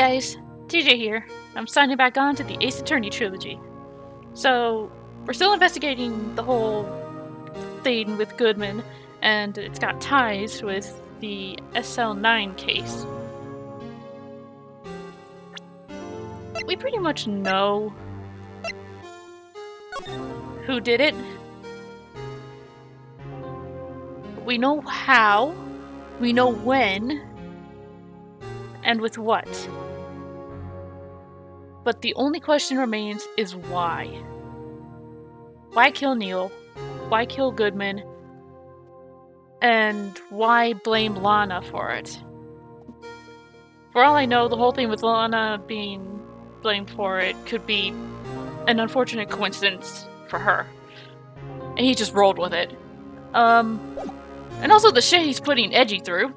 guys, TJ here. I'm signing back on to the Attorney Trilogy. So, we're still investigating the whole thing with Goodman, and it's got ties with the SL9 case. We pretty much know who did it. We know how, we know when, and with what. But the only question remains is why. Why kill Neil? Why kill Goodman? And why blame Lana for it? For all I know, the whole thing with Lana being blamed for it could be an unfortunate coincidence for her. And he just rolled with it. And also the shit he's putting Edgy through.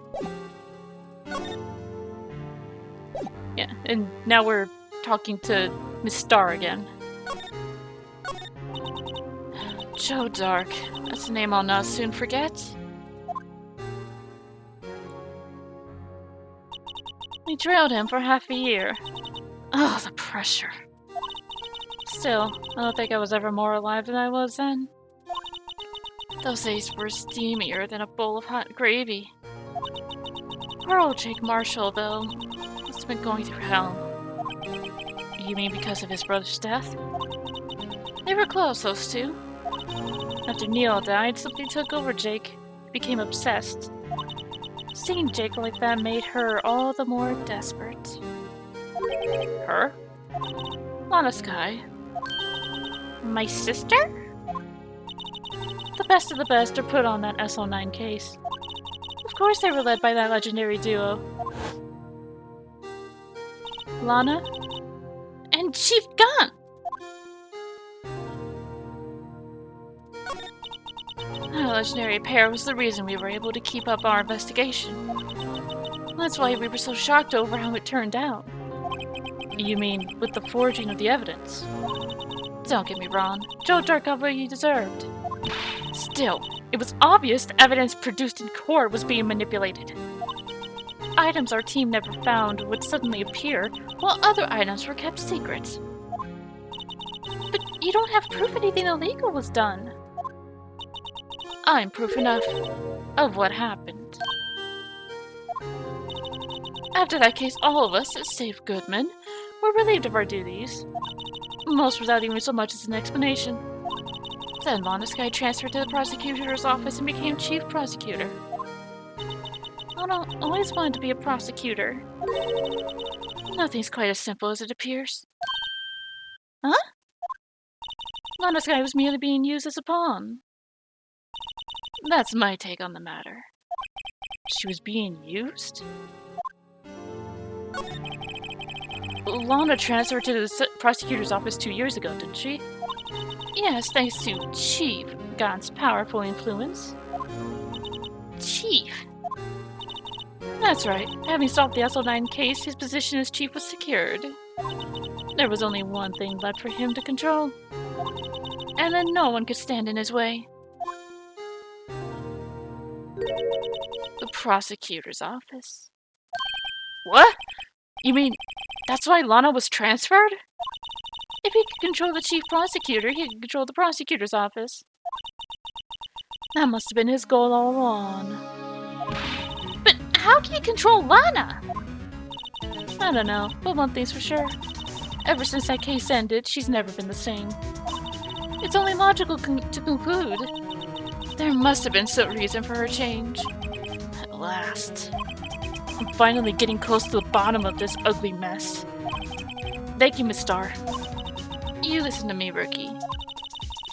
Yeah, and now we're talking to Miss Star again. Joe Dark. That's a name I'll not soon forget. We trailed him for half a year. Oh, the pressure. Still, I don't think I was ever more alive than I was then. Those days were steamier than a bowl of hot gravy. Poor old Jake Marshall, though, must have been going through hell. You mean because of his brother's death? They were close, those two. After Neil died, something took over Jake. He became obsessed. Seeing Jake like that made her all the more desperate. Her? Lana Skye. My sister? The best of the best are put on that SL9 case. Of course they were led by that legendary duo. Lana and Chief Gunn! That legendary pair was the reason we were able to keep up our investigation. That's why we were so shocked over how it turned out. You mean, with the forging of the evidence? Don't get me wrong, Joe Dark got what he deserved. Still, it was obvious the evidence produced in court was being manipulated. Items our team never found would suddenly appear, while other items were kept secret. But you don't have proof anything illegal was done. I'm proof enough of what happened. After that case, all of us, save Goodman, were relieved of our duties. Most without even so much as an explanation. Then Lana Skye transferred to the prosecutor's office and became chief prosecutor. Lana always wanted to be a prosecutor. Nothing's quite as simple as it appears. Huh? Lana Skye was merely being used as a pawn. That's my take on the matter. She was being used? Lana transferred to the prosecutor's office 2 years ago, didn't she? Yes, thanks to Chief God's powerful influence. Chief? That's right. Having solved the SL9 case, his position as chief was secured. There was only one thing left for him to control. And then no one could stand in his way. The prosecutor's office. What? You mean, that's why Lana was transferred? If he could control the chief prosecutor, he could control the prosecutor's office. That must have been his goal all along. But how can he control Lana? I don't know, but one thing's for sure. Ever since that case ended, she's never been the same. It's only logical to conclude. There must have been some reason for her change. At last. I'm finally getting close to the bottom of this ugly mess. Thank you, Miss Star. You listen to me, Rookie.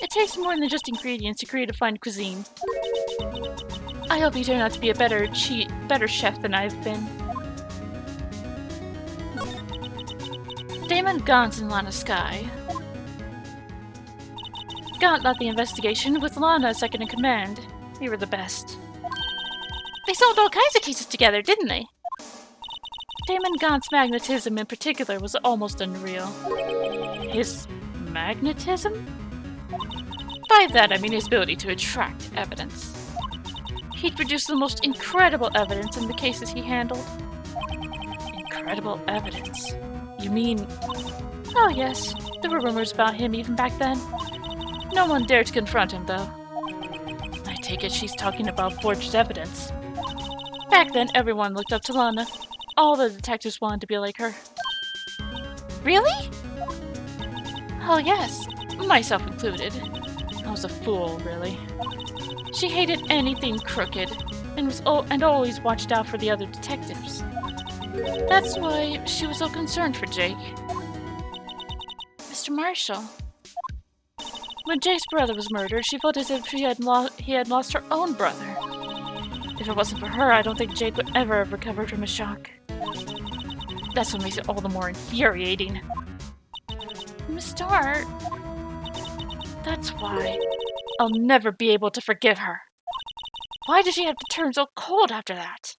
It takes more than just ingredients to create a fine cuisine. I hope you turn out to be a better chef than I've been. Damon Gaunt and Lana Skye. Gaunt led the investigation with Lana second in command. We were the best. They solved all kinds of cases together, didn't they? Damon Gaunt's magnetism in particular was almost unreal. His magnetism? By that I mean his ability to attract evidence. He'd produced the most incredible evidence in the cases he handled. Incredible evidence. You mean... Oh yes, there were rumors about him even back then. No one dared to confront him, though. I take it she's talking about forged evidence. Back then, everyone looked up to Lana. All the detectives wanted to be like her. Really? Oh yes, myself included. I was a fool, really. She hated anything crooked, and always watched out for the other detectives. That's why she was so concerned for Jake. Mr. Marshall. When Jake's brother was murdered, she felt as if he had lost her own brother. If it wasn't for her, I don't think Jake would ever have recovered from his shock. That's what makes it all the more infuriating. Mr. Hart. That's why. I'll never be able to forgive her. Why did she have to turn so cold after that?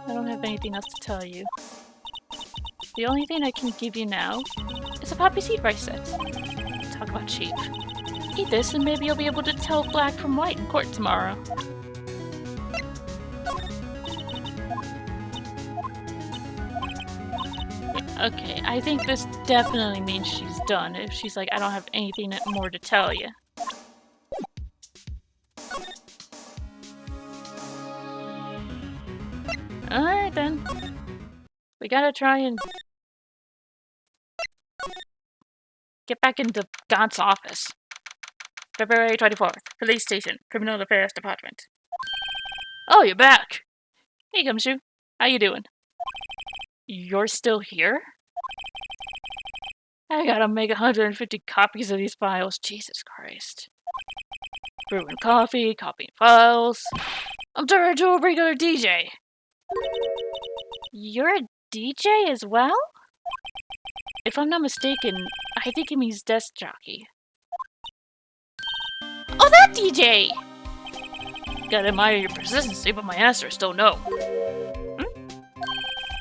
I don't have anything else to tell you. The only thing I can give you now is a poppy seed rice set. Talk about cheap. Eat this and maybe you'll be able to tell black from white in court tomorrow. Okay, I think this definitely means she's done. If she's like, I don't have anything more to tell you. Alright then. We gotta try and get back into God's office. February 24th, Police Station, Criminal Affairs Department. Oh, you're back! Hey, Gumshoe. How you doing? You're still here? I gotta make 150 copies of these files. Jesus Christ. Brewing coffee, copying files. I'm turning into a regular DJ. You're a DJ as well? If I'm not mistaken, I think it means desk jockey. Oh, that DJ! Gotta admire your persistency, but my answer is still no.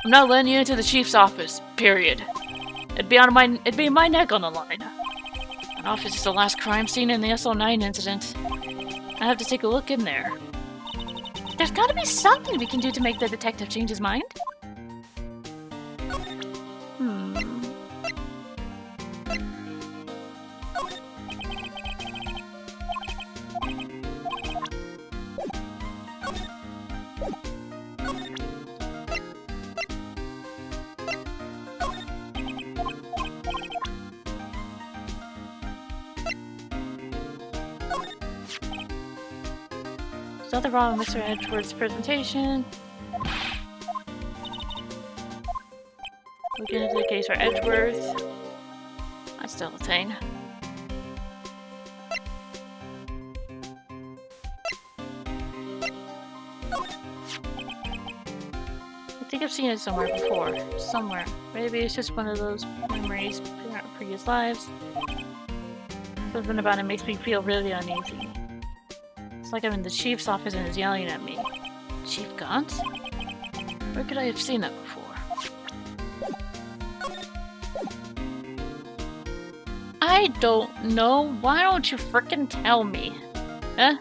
I'm not letting you into the chief's office, period. It'd be my neck on the line. That office is the last crime scene in the SO9 incident. I have to take a look in there. There's gotta be something we can do to make the detective change his mind. There's nothing wrong with Mr. Edgeworth's presentation. Looking into the case for Edgeworth. That's still a thing. I think I've seen it somewhere before. Somewhere. Maybe it's just one of those memories from our previous lives. Something about it makes me feel really uneasy. It's like I'm in the chief's office and he's yelling at me. Chief Gaunt? Where could I have seen that before? I don't know. Why don't you frickin' tell me? Huh?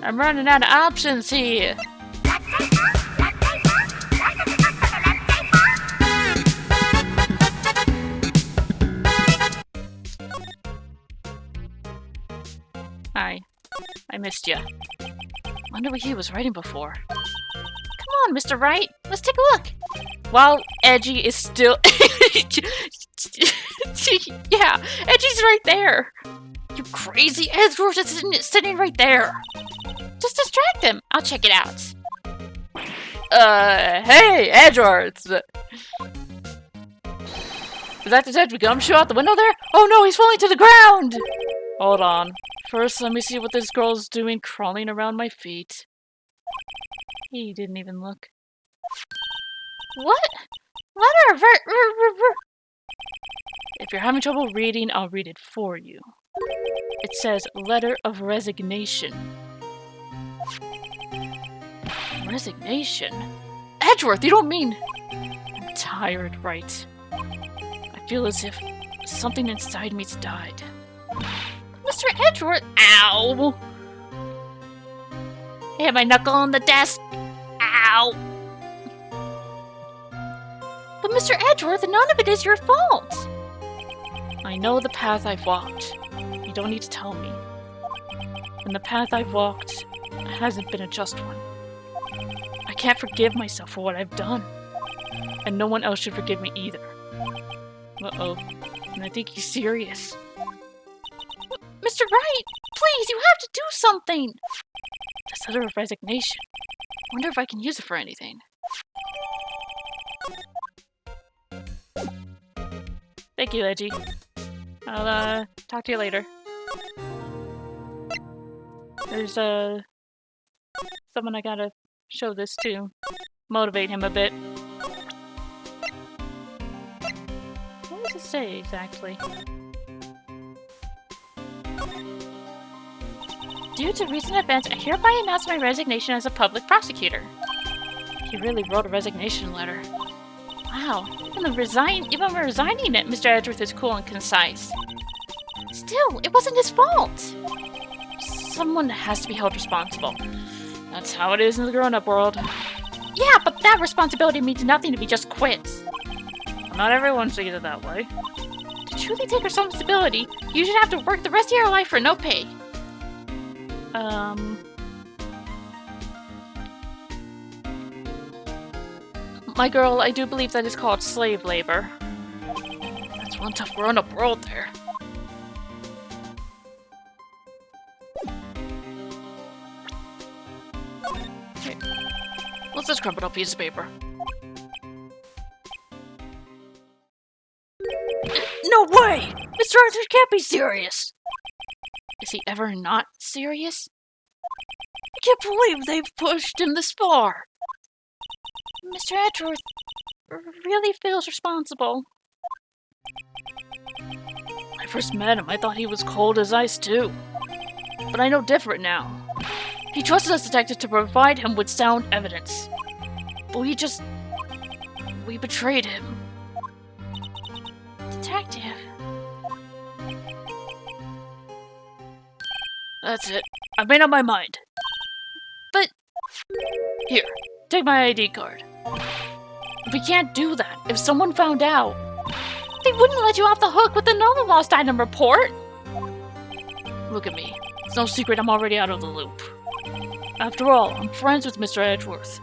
I'm running out of options here. Hi. I missed you. Wonder what he was writing before. Come on, Mr. Wright. Let's take a look. While Edgy is still... Yeah, Edgy's right there. You crazy Edgeworth is sitting right there. Just distract him. I'll check it out. Hey, Edgeworth. Is that Detective Gumshoe out the window there? Oh no, he's falling to the ground! Hold on. First, let me see what this girl's doing crawling around my feet. He didn't even look. What? Letter! If you're having trouble reading, I'll read it for you. It says, Letter of Resignation. Resignation? Edgeworth, you don't mean... I'm tired, Wright. I feel as if something inside me's died. Mr. Edgeworth! Ow! I hit my knuckle on the desk! Ow! But Mr. Edgeworth, none of it is your fault! I know the path I've walked. You don't need to tell me. And the path I've walked hasn't been a just one. I can't forgive myself for what I've done. And no one else should forgive me either. Uh-oh. And I think he's serious. Mr. Wright! Please, you have to do something! This letter of resignation. Wonder if I can use it for anything. Thank you, Edgy. I'll, talk to you later. There's, someone I gotta show this to. Motivate him a bit. What does it say, exactly? Due to recent events, I hereby announce my resignation as a public prosecutor. He really wrote a resignation letter. Wow, even resigning it, Mr. Edgeworth is cool and concise. Still, it wasn't his fault! Someone has to be held responsible. That's how it is in the grown-up world. Yeah, but that responsibility means nothing if he just quits. Not everyone sees it that way. To truly take responsibility, you should have to work the rest of your life for no pay. My girl, I do believe that is called slave labor. That's one tough grown-up world there. Here. What's this crumpled up piece of paper? No way! Mr. Arthur can't be serious! Is he ever not serious? I can't believe they've pushed him this far! Mr. Edgeworth really feels responsible. When I first met him, I thought he was cold as ice too. But I know different now. He trusted us detectives to provide him with sound evidence. But we betrayed him. Detective. That's it. I've made up my mind. But... Here, take my ID card. We can't do that. If someone found out, they wouldn't let you off the hook with another lost item report. Look at me. It's no secret I'm already out of the loop. After all, I'm friends with Mr. Edgeworth.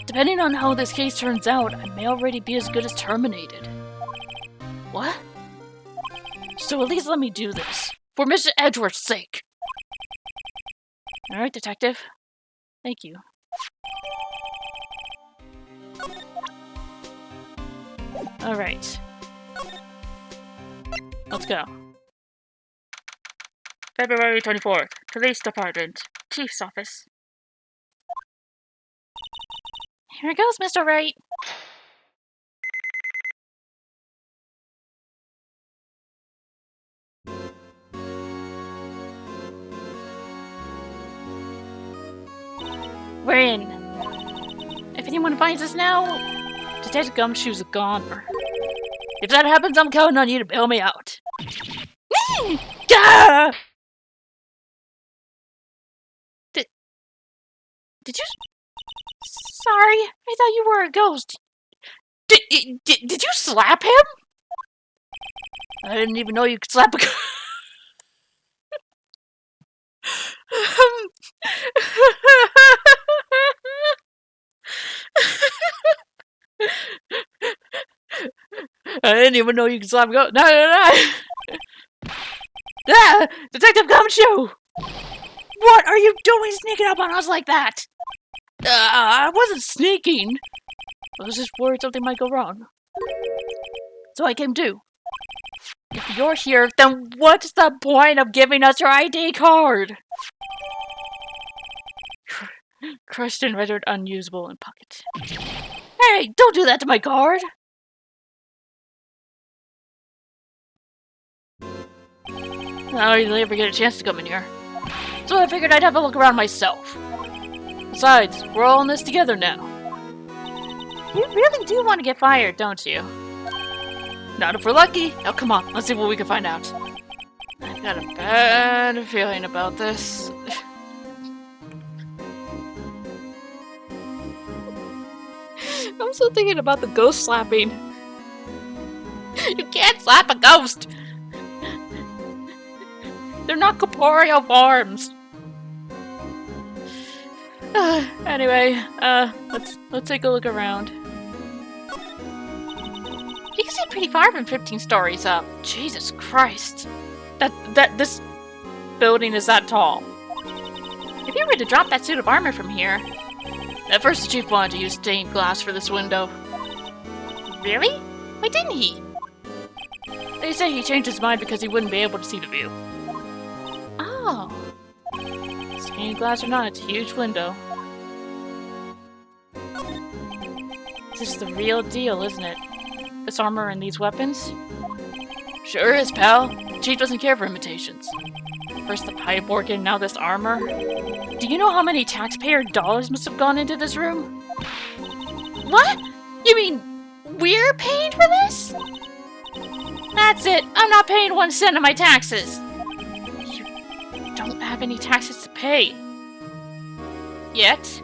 Depending on how this case turns out, I may already be as good as terminated. What? So at least let me do this. For Mr. Edgeworth's sake. Alright, detective. Thank you. Alright. Let's go. February 24th. Police Department. Chief's Office. Here it goes, Mr. Wright. We're in. If anyone finds us now, Detective Gumshoe's a goner. If that happens, I'm counting on you to bail me out. Gah! Did you? Sorry, I thought you were a ghost. Did you slap him? I didn't even know you could slap a ghost. I didn't even know you could slap a ghost. No. Ah! Detective Gumshoe! What are you doing sneaking up on us like that? I wasn't sneaking. I was just worried something might go wrong. So I came too. If you're here, then what's the point of giving us your ID card? Crushed and rendered unusable in pocket. Hey, don't do that to my card! I don't ever get a chance to come in here. So I figured I'd have a look around myself. Besides, we're all in this together now. You really do want to get fired, don't you? Not if we're lucky. Oh, come on. Let's see what we can find out. I've got a bad feeling about this. I'm still thinking about the ghost slapping. You can't slap a ghost! They're not corporeal forms! Anyway, let's take a look around. You can see pretty far from 15 stories up. Jesus Christ. This building is that tall. If you were to drop that suit of armor from here... At first the chief wanted to use stained glass for this window. Really? Why didn't he? They say he changed his mind because he wouldn't be able to see the view. Oh. Stained glass or not, it's a huge window. This is the real deal, isn't it? This armor and these weapons? Sure is, pal. The chief doesn't care for imitations. First the pipe organ, now this armor. Do you know how many taxpayer dollars must have gone into this room? What? You mean we're paying for this? That's it. I'm not paying 1 cent of my taxes. You don't have any taxes to pay. Yet?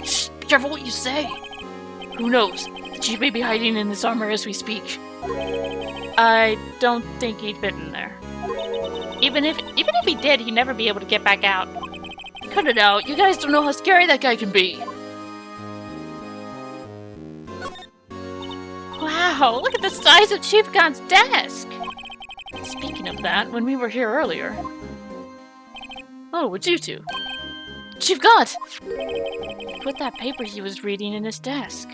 Shh, be careful what you say. Who knows? The chief may be hiding in this armor as we speak. I don't think he'd fit in there. Even if he did, he'd never be able to get back out. Cut it out. You guys don't know how scary that guy can be. Wow, look at the size of Chief Gon's desk! Speaking of that, when we were here earlier... Oh, it's you two. Chief Gon! He put that paper he was reading in his desk.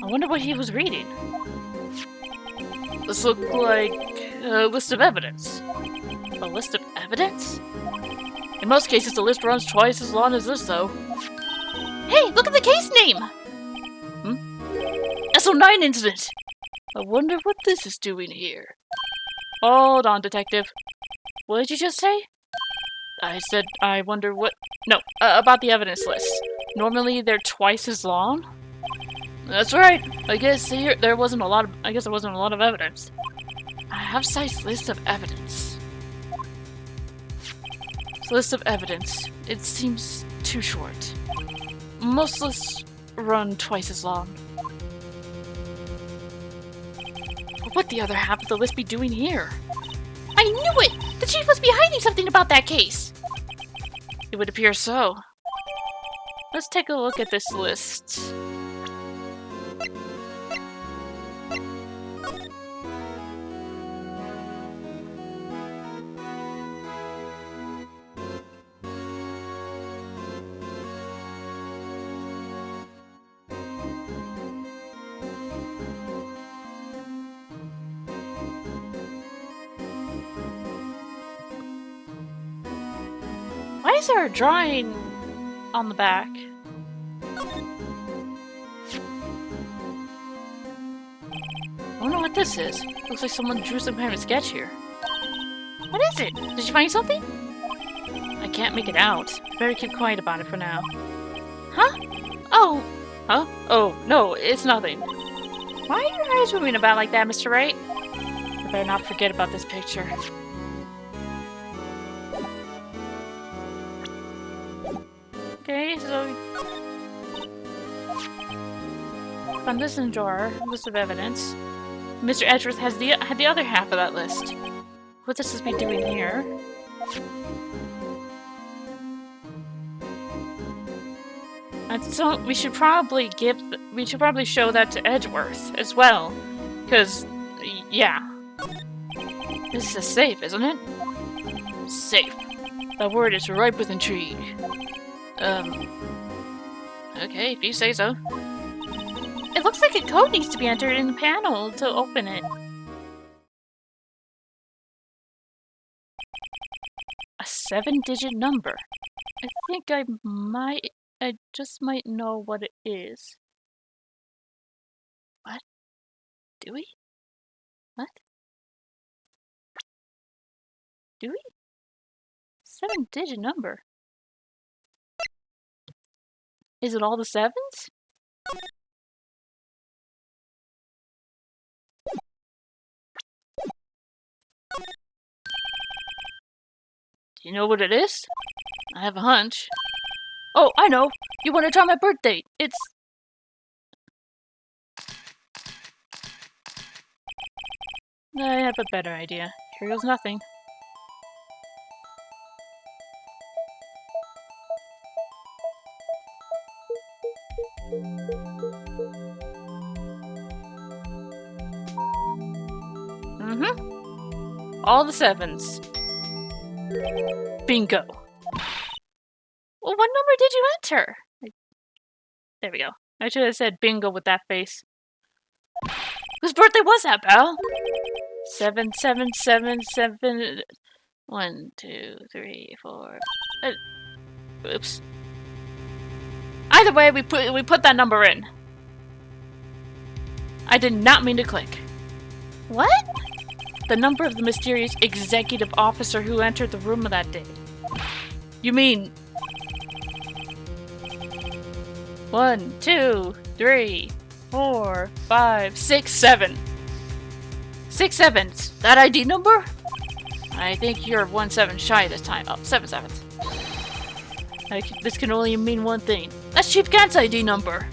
I wonder what he was reading. This looked like a list of evidence. A list of evidence? In most cases, the list runs twice as long as this, though. Hey, look at the case name! SO9 incident! I wonder what this is doing here. Hold on, detective. What did you just say? I said, I wonder what... No, about the evidence list. Normally, they're twice as long? That's right. I guess there wasn't a lot of evidence. I have Site's list of evidence. List of evidence. It seems too short. Most lists run twice as long. What would the other half of the list be doing here? I knew it! The chief must be hiding something about that case! It would appear so. Let's take a look at this list. Why is there a drawing on the back? I wonder what this is. Looks like someone drew some kind of sketch here. What is it? Did you find something? I can't make it out. Better keep quiet about it for now. Huh? Oh. Huh? Oh, no, it's nothing. Why are your eyes moving about like that, Mr. Wright? I better not forget about this picture. Okay, so... Found this in the drawer. List of evidence. Mr. Edgeworth had the other half of that list. What this is be doing here? And so we should probably show that to Edgeworth as well, because yeah, this is a safe, isn't it? Safe. That word is ripe with intrigue. Okay, if you say so. It looks like a code needs to be entered in the panel to open it. A 7-digit number. I think I just might know what it is. What? Do we? What? Do we? 7-digit number. Is it all the sevens? Do you know what it is? I have a hunch. Oh, I know! You want to try my birthday! It's... I have a better idea. Here goes nothing. All the sevens. Bingo. Well, what number did you enter? There we go. I should have said bingo with that face. Whose birthday was that, pal? 7777. 1, 2, 3, 4. Oops. Either way, we put that number in. I did not mean to click. What? The number of the mysterious executive officer who entered the room that day. You mean 1, 2, 3, 4, 5, 6, 7. 6 sevens. That ID number? I think you're 1 7 shy this time. Oh, 7 sevens. This can only mean one thing. That's Chief Gant's ID number.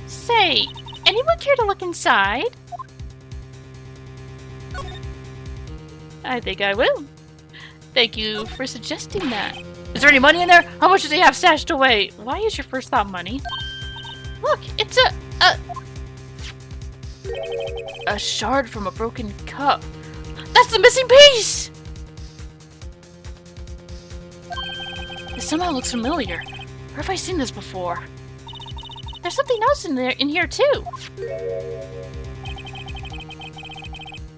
Say, anyone care to look inside? I think I will. Thank you for suggesting that. Is there any money in there? How much does he have stashed away? Why is your first thought money? Look, it's a shard from a broken cup. That's the missing piece! This somehow looks familiar. Where have I seen this before? There's something else in here too.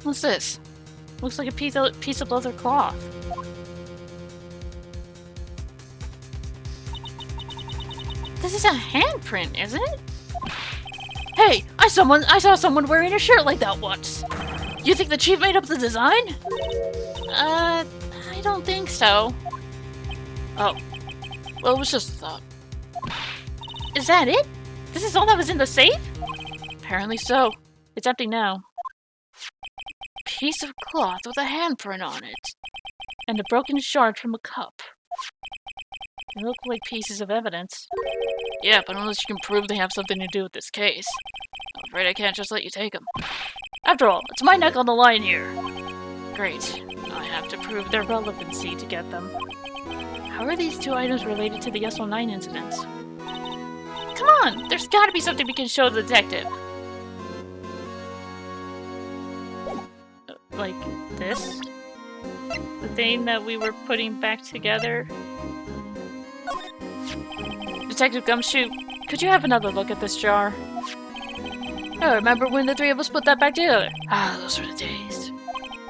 What's this? Looks like a piece of leather cloth. This is a handprint, isn't it? Hey, I saw someone wearing a shirt like that once. You think the chief made up the design? I don't think so. Oh. Well, it was just a thought. Is that it? This is all that was in the safe? Apparently so. It's empty now. Piece of cloth with a handprint on it. And a broken shard from a cup. They look like pieces of evidence. Yeah, but unless you can prove they have something to do with this case. I'm afraid I can't just let you take them. After all, it's my neck on the line here. Great. I have to prove their relevancy to get them. How are these two items related to the SO9 incidents? Come on! There's gotta be something we can show the detective. Like this? The thing that we were putting back together? Detective Gumshoe, could you have another look at this jar? I remember when the three of us put that back together. Ah, those were the days.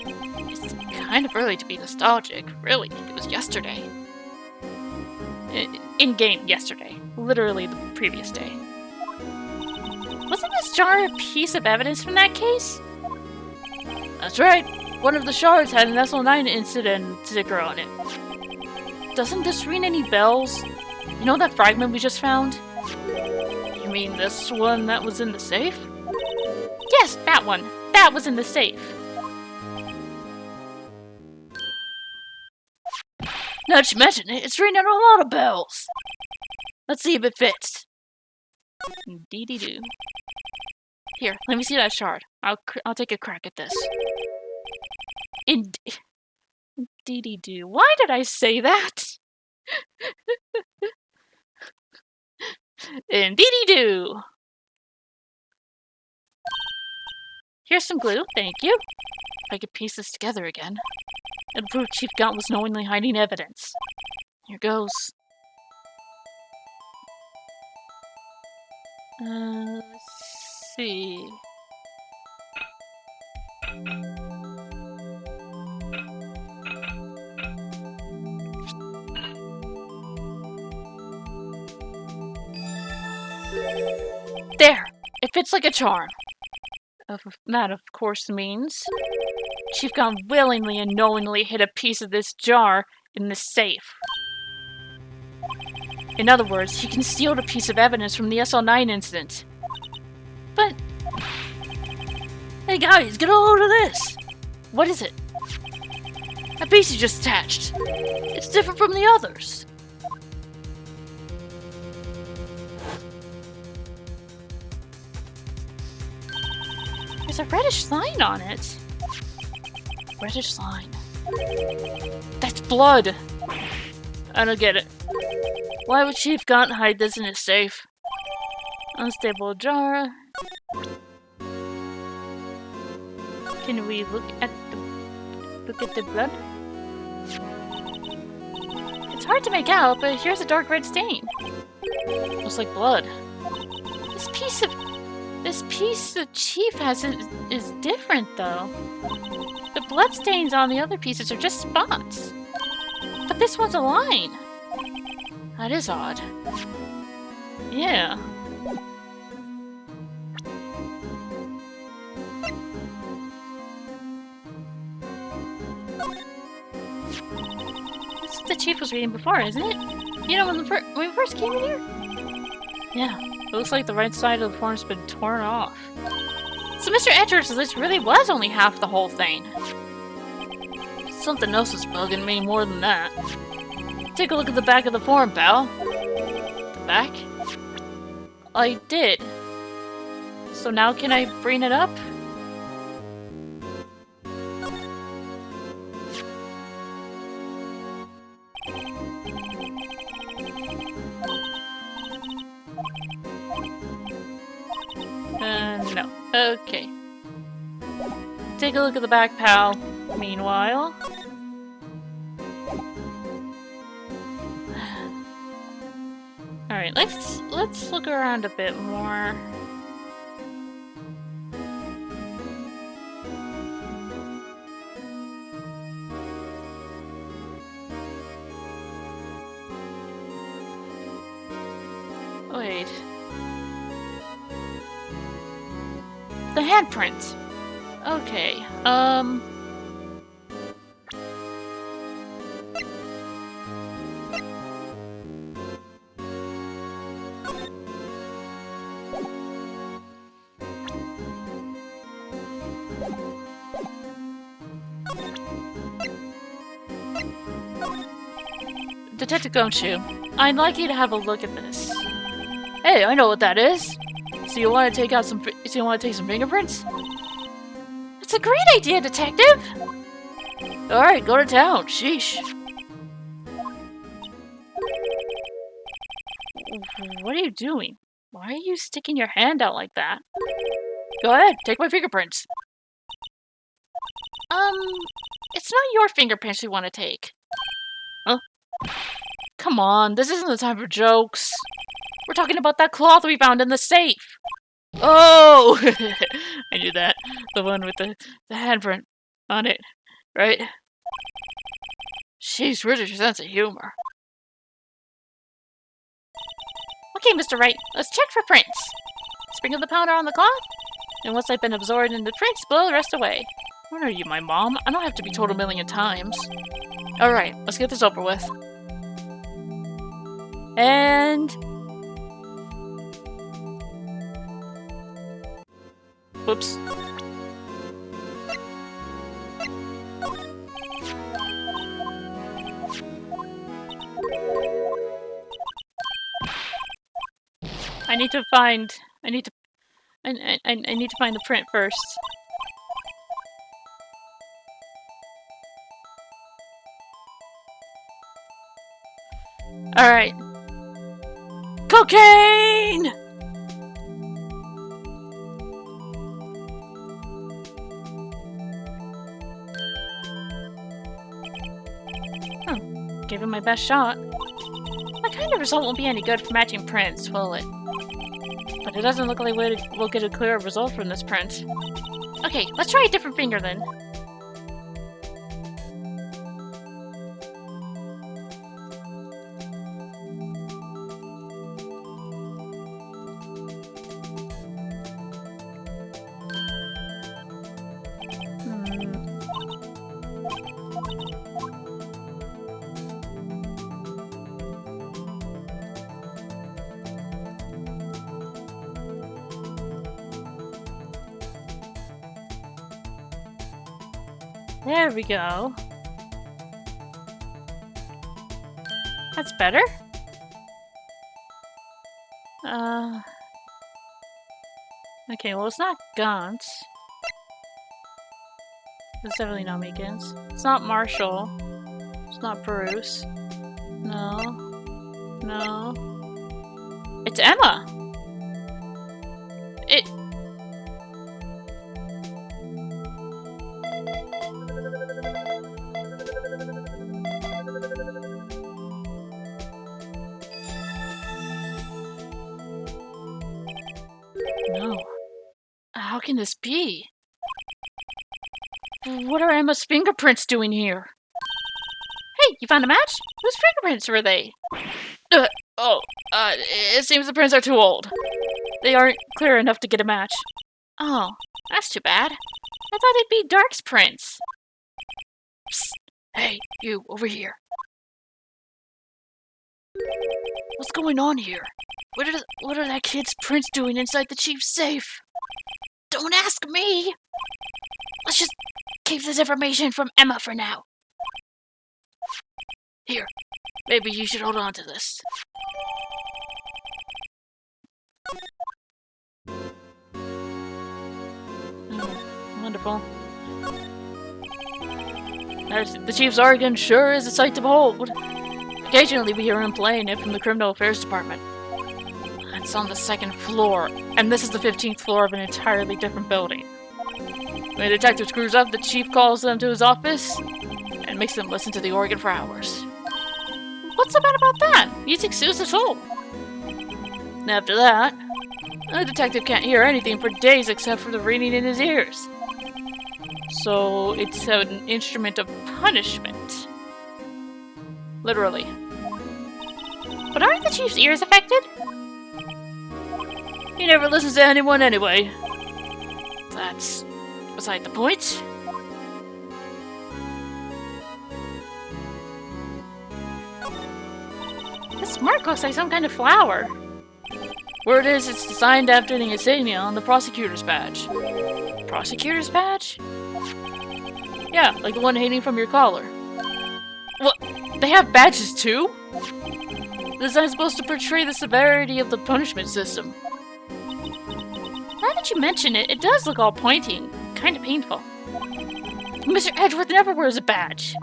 It's kind of early to be nostalgic, really. It was yesterday. In-game yesterday. Literally the previous day. Wasn't this jar a piece of evidence from that case? That's right. One of the shards had an SO9 incident sticker on it. Doesn't this ring any bells? You know that fragment we just found? You mean this one that was in the safe? Yes, that one. That was in the safe. Now that you mention it, it's ringing a lot of bells. Let's see if it fits. Dee-dee-doo. Here, let me see that shard. I'll take a crack at this. Dee-dee-doo. Why did I say that? Dee-dee-doo. Here's some glue, thank you. If I could piece this together again. It'll prove Chief Gaunt was knowingly hiding evidence. Here goes. Let's see. There! It fits like a charm. That, of course, means Chief Gaunt willingly and knowingly hid a piece of this jar in the safe. In other words, he concealed a piece of evidence from the SL9 incident. But... Hey guys, get a load of this! What is it? That piece he just attached. It's different from the others. There's a reddish line on it. Reddish line. That's blood! I don't get it. Why would Chief Gaunt hide this in his safe? Unstable jar. Can we look at the blood? It's hard to make out, but here's a dark red stain. Looks like blood. This piece the Chief has is different, though. The blood stains on the other pieces are just spots. But this one's a line. That is odd. Yeah. This is what the Chief was reading before, isn't it? You know, when we first came in here? Yeah. It looks like the right side of the form's been torn off. So Mr. Edwards, this really was only half the whole thing. Something else is bugging me more than that. Take a look at the back of the form, pal. The back? I did. So now can I bring it up? No. Okay. Take a look at the back, pal. Meanwhile... Alright, let's look around a bit more. Wait. The handprint. Okay, Detective Gonshu, I'd like you to have a look at this. Hey, I know what that is. So you want to take out some? So you want to take some fingerprints? That's a great idea, Detective. All right, go to town. Sheesh. What are you doing? Why are you sticking your hand out like that? Go ahead, take my fingerprints. It's not your fingerprints you want to take. Huh? Come on, this isn't the time for jokes. We're talking about that cloth we found in the safe. Oh! I knew that. The one with the handprint on it, right? Jeez, where's your sense of humor? Okay, Mr. Wright, let's check for prints. Sprinkle the powder on the cloth, and once they've been absorbed in the prints, blow the rest away. When are you, my mom? I don't have to be told a million times. Alright, let's get this over with. And... whoops. I need to find the print first. All right. Cocaine! Give him my best shot. That kind of result won't be any good for matching prints, will it? But it doesn't look like we'll get a clear result from this print. Okay, let's try a different finger then. There we go. That's better. Okay, well, it's not Gaunt. It's definitely not Meekins. It's not Marshall. It's not Bruce. No. No. It's Emma! It... No. How can this be? What are Emma's fingerprints doing here? Hey, you found a match? Whose fingerprints were they? It seems the prints are too old. They aren't clear enough to get a match. Oh, that's too bad. I thought it'd be Dark's prints. Psst. Hey, you, over here. What's going on here? What are that kid's prints doing inside the chief's safe? Don't ask me! Let's just keep this information from Emma for now. Here, maybe you should hold on to this. Wonderful. The Chief's Oregon sure is a sight to behold. Occasionally we hear him playing it from the Criminal Affairs Department. It's on the 2nd floor, and this is the 15th floor of an entirely different building. When a detective screws up, the Chief calls them to his office and makes them listen to the organ for hours. What's so bad about that? Music soothes the soul. And after that, the detective can't hear anything for days except for the ringing in his ears. So it's an instrument of punishment. Literally. But aren't the Chief's ears affected? He never listens to anyone anyway. That's beside the point. This mark looks like some kind of flower. Word is, it's designed after the insignia on the prosecutor's badge. Prosecutor's badge? Yeah, like the one hanging from your collar. What? They have badges too? This is supposed to portray the severity of the punishment system. Now that you mention it, it does look all pointy and kind of painful. Mr. Edgeworth never wears a badge.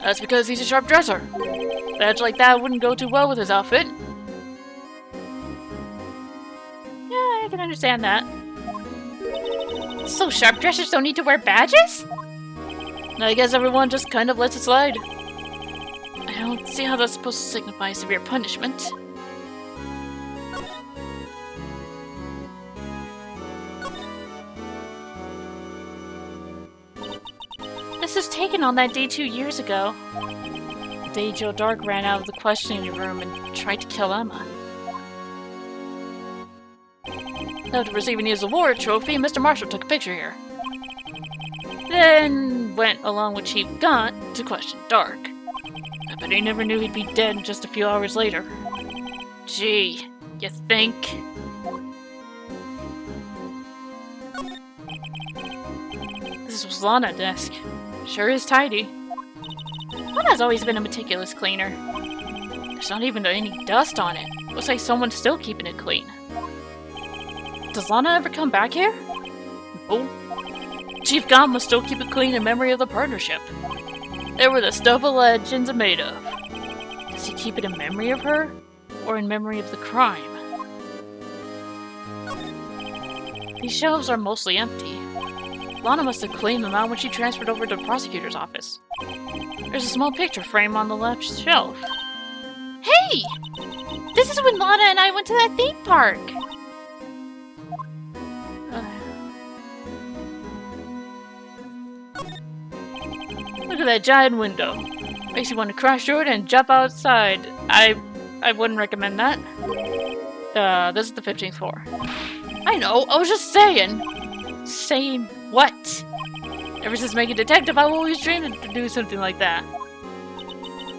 That's because he's a sharp dresser. A badge like that wouldn't go too well with his outfit. Yeah, I can understand that. So sharp dressers don't need to wear badges? I guess everyone just kind of lets it slide. I don't see how that's supposed to signify severe punishment. This was taken on that day 2 years ago. The day Joe Dark ran out of the questioning room and tried to kill Emma. After receiving his award trophy, Mr. Marshall took a picture here. Then went along with Chief Gaunt to question Dark. I bet he never knew he'd be dead just a few hours later. Gee, you think? This was Lana's desk. Sure is tidy. Lana's always been a meticulous cleaner. There's not even any dust on it. Looks like someone's still keeping it clean. Does Lana ever come back here? No. Chief Gaunt must still keep it clean in memory of the partnership. They were the stuff of legends are made of. Does he keep it in memory of her? Or in memory of the crime? These shelves are mostly empty. Lana must have cleaned them out when she transferred over to the prosecutor's office. There's a small picture frame on the left shelf. Hey! This is when Lana and I went to that theme park! Look at that giant window. Makes you want to crash through it and jump outside. I wouldn't recommend that. This is the 15th floor. I know, I was just saying. Saying what? Ever since making Detective, I've always dreamed to do something like that.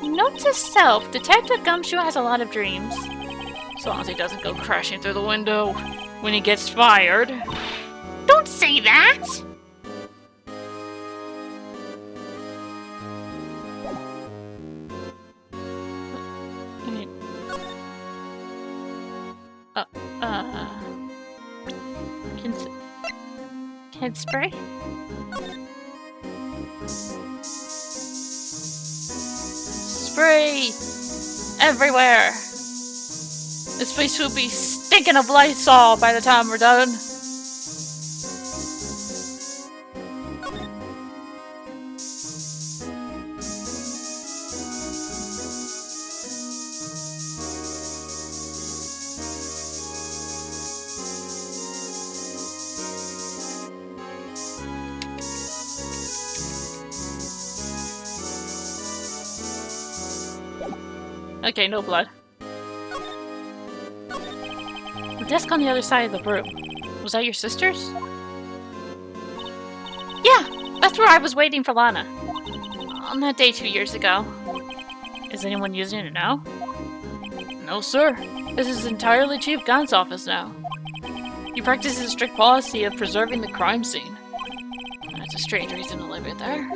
Note to self, Detective Gumshoe has a lot of dreams. As long as he doesn't go crashing through the window when he gets fired. Don't say that! Can spray? Spray! Everywhere! This place will be stinking of Lysol by the time we're done. Okay, no blood. The desk on the other side of the room. Was that your sister's? Yeah, that's where I was waiting for Lana. On that day 2 years ago. Is anyone using it now? No, sir. This is entirely Chief Gunn's office now. He practices a strict policy of preserving the crime scene. That's a strange reason to leave it there.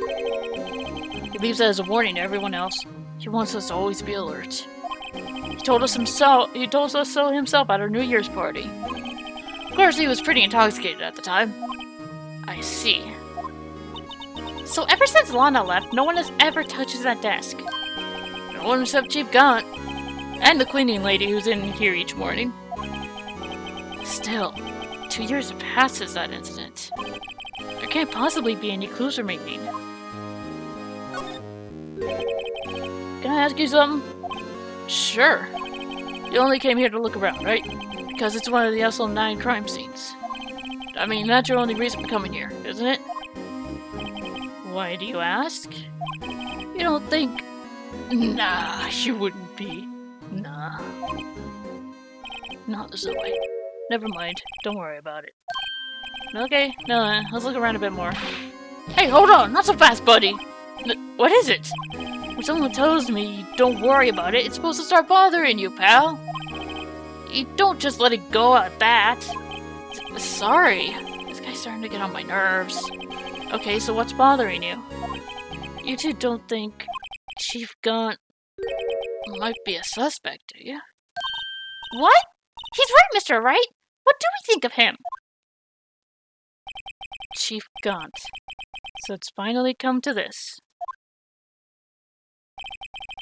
He leaves it as a warning to everyone else. He wants us to always be alert. He told us so himself at our New Year's party. Of course, he was pretty intoxicated at the time. I see. So ever since Lana left, no one has ever touched that desk. No one except Chief Gunn. And the cleaning lady who's in here each morning. Still, 2 years have passed since that incident. There can't possibly be any clues remaining. Can I ask you something? Sure. You only came here to look around, right? Because it's one of the SL9 crime scenes. I mean, that's your only reason for coming here, isn't it? Why do you ask? You don't think... Nah, you wouldn't be. Nah. Not this way. Never mind. Don't worry about it. Okay, no, let's look around a bit more. Hey, hold on! Not so fast, buddy! What is it? When someone tells me you don't worry about it, it's supposed to start bothering you, pal. You don't just let it go at that. Sorry. This guy's starting to get on my nerves. Okay, so what's bothering you? You two don't think Chief Gunn might be a suspect, do you? What? He's right, Mr. Wright. What do we think of him? Chief Gunn. So it's finally come to this.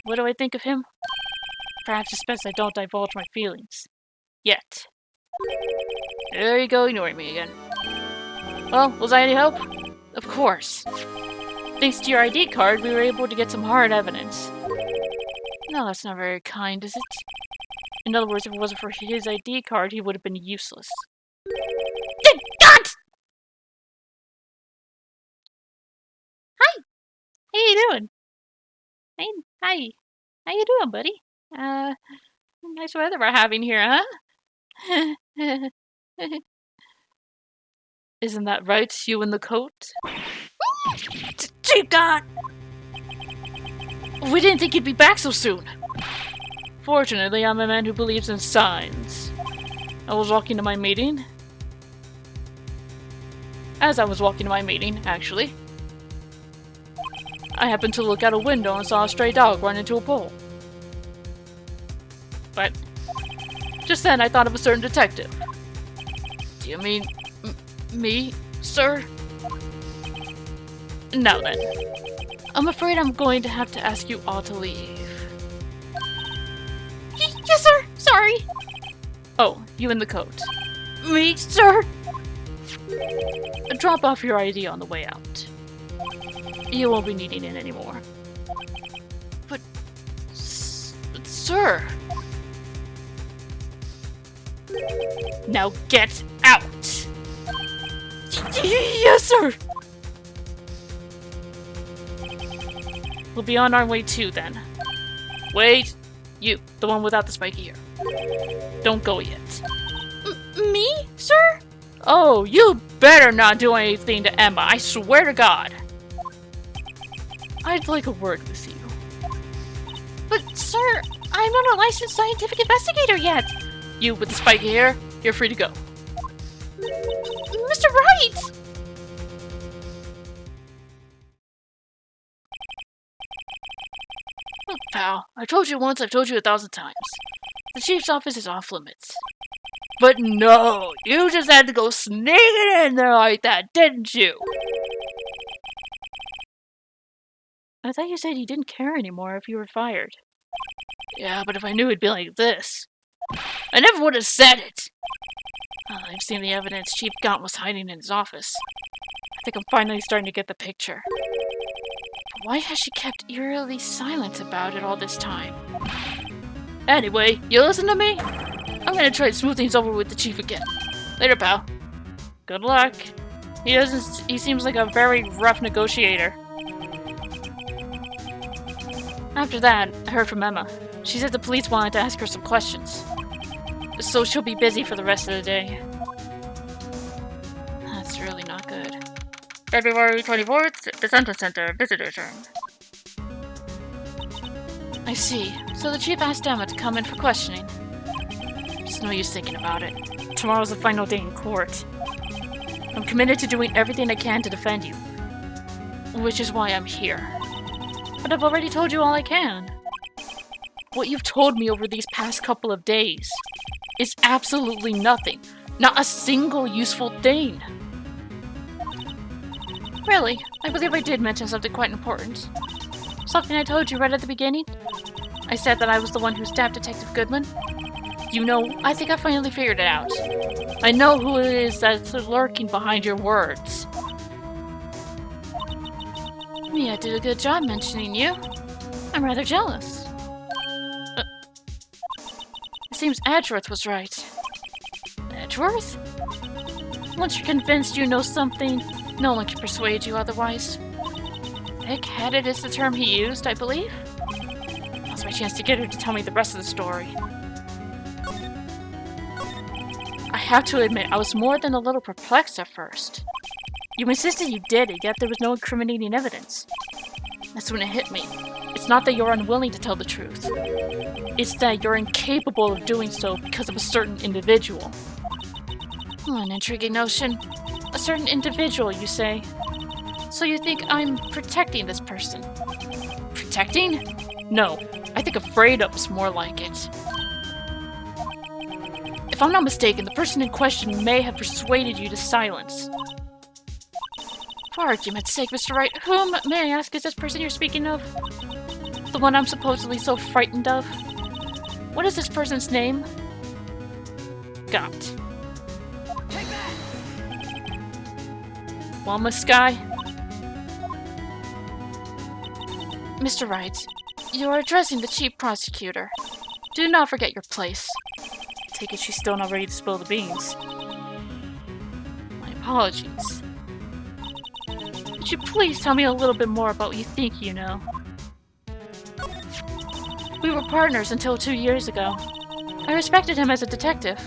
What do I think of him? Perhaps it's best I don't divulge my feelings. Yet. There you go, ignoring me again. Well, was I any help? Of course. Thanks to your ID card, we were able to get some hard evidence. No, that's not very kind, is it? In other words, if it wasn't for his ID card, he would have been useless. God! Hi! How you doing? Hey, hi. How you doing, buddy? Nice weather we're having here, huh? Isn't that right, you in the coat? Chief God! We didn't think you'd be back so soon. Fortunately, I'm a man who believes in signs. I was walking to my meeting. As I was walking to my meeting, actually, I happened to look out a window and saw a stray dog run into a pole. But just then I thought of a certain detective. Do you mean me, sir? Now then, I'm afraid I'm going to have to ask you all to leave. Yes, sir. Sorry. Oh, you in the coat. Me, sir? Drop off your ID on the way out. You won't be needing it anymore. But sir... Now get out! Yes, sir! We'll be on our way too, then. Wait! You, the one without the spiky hair. Don't go yet. Me, sir? Oh, you better not do anything to Emma, I swear to God! I'd like a word with you. But, sir, I'm not a licensed scientific investigator yet! You with the spiky hair, you're free to go. Mr. Wright! Look, pal, I've told you once, I've told you 1,000 times. The chief's office is off limits. But no, you just had to go sneaking in there like that, didn't you? I thought you said you didn't care anymore if you were fired. Yeah, but if I knew it'd be like this, I never would have said it. I've seen the evidence Chief Gaunt was hiding in his office. I think I'm finally starting to get the picture. But why has she kept eerily silent about it all this time? Anyway, you listen to me? I'm gonna try to smooth things over with the Chief again. Later, pal. Good luck. He seems like a very rough negotiator. After that, I heard from Emma. She said the police wanted to ask her some questions. So she'll be busy for the rest of the day. That's really not good. February 24th, Detention Center, Visitors Room. I see. So the Chief asked Emma to come in for questioning. It's no use thinking about it. Tomorrow's the final day in court. I'm committed to doing everything I can to defend you. Which is why I'm here. But I've already told you all I can. What you've told me over these past couple of days is absolutely nothing. Not a single useful thing. Really, I believe I did mention something quite important. Something I told you right at the beginning. I said that I was the one who stabbed Detective Goodman. You know, I think I finally figured it out. I know who it is that's lurking behind your words. Mia did a good job mentioning you. I'm rather jealous. It seems Edgeworth was right. Edgeworth? Once you're convinced you know something, no one can persuade you otherwise. Thick-headed is the term he used, I believe. Now's my chance to get her to tell me the rest of the story. I have to admit, I was more than a little perplexed at first. You insisted you did it, yet there was no incriminating evidence. That's when it hit me. It's not that you're unwilling to tell the truth. It's that you're incapable of doing so because of a certain individual. An intriguing notion. A certain individual, you say. So you think I'm protecting this person? Protecting? No, I think afraid of is more like it. If I'm not mistaken, the person in question may have persuaded you to silence. For argument's sake, Mr. Wright, whom, may I ask, is this person you're speaking of? The one I'm supposedly so frightened of? What is this person's name? Gaunt. Take that! Well, Miss Sky? Mr. Wright, you are addressing the Chief Prosecutor. Do not forget your place. I take it she's still not ready to spill the beans. My apologies. Could you please tell me a little bit more about what you think you know? We were partners until 2 years ago. I respected him as a detective.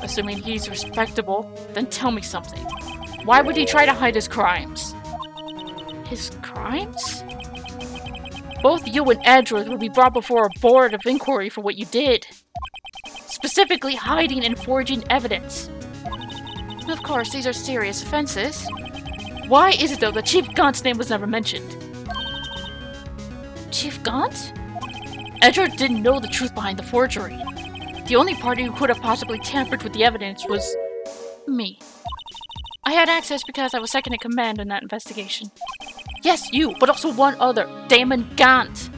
Assuming he's respectable, then tell me something. Why would he try to hide his crimes? His crimes? Both you and Edgeworth will be brought before a board of inquiry for what you did. Specifically hiding and forging evidence. Of course, these are serious offenses. Why is it, though, that Chief Gaunt's name was never mentioned? Chief Gaunt? Edgeworth didn't know the truth behind the forgery. The only party who could have possibly tampered with the evidence was me. I had access because I was second in command in that investigation. Yes, you, but also one other, Damon Gaunt.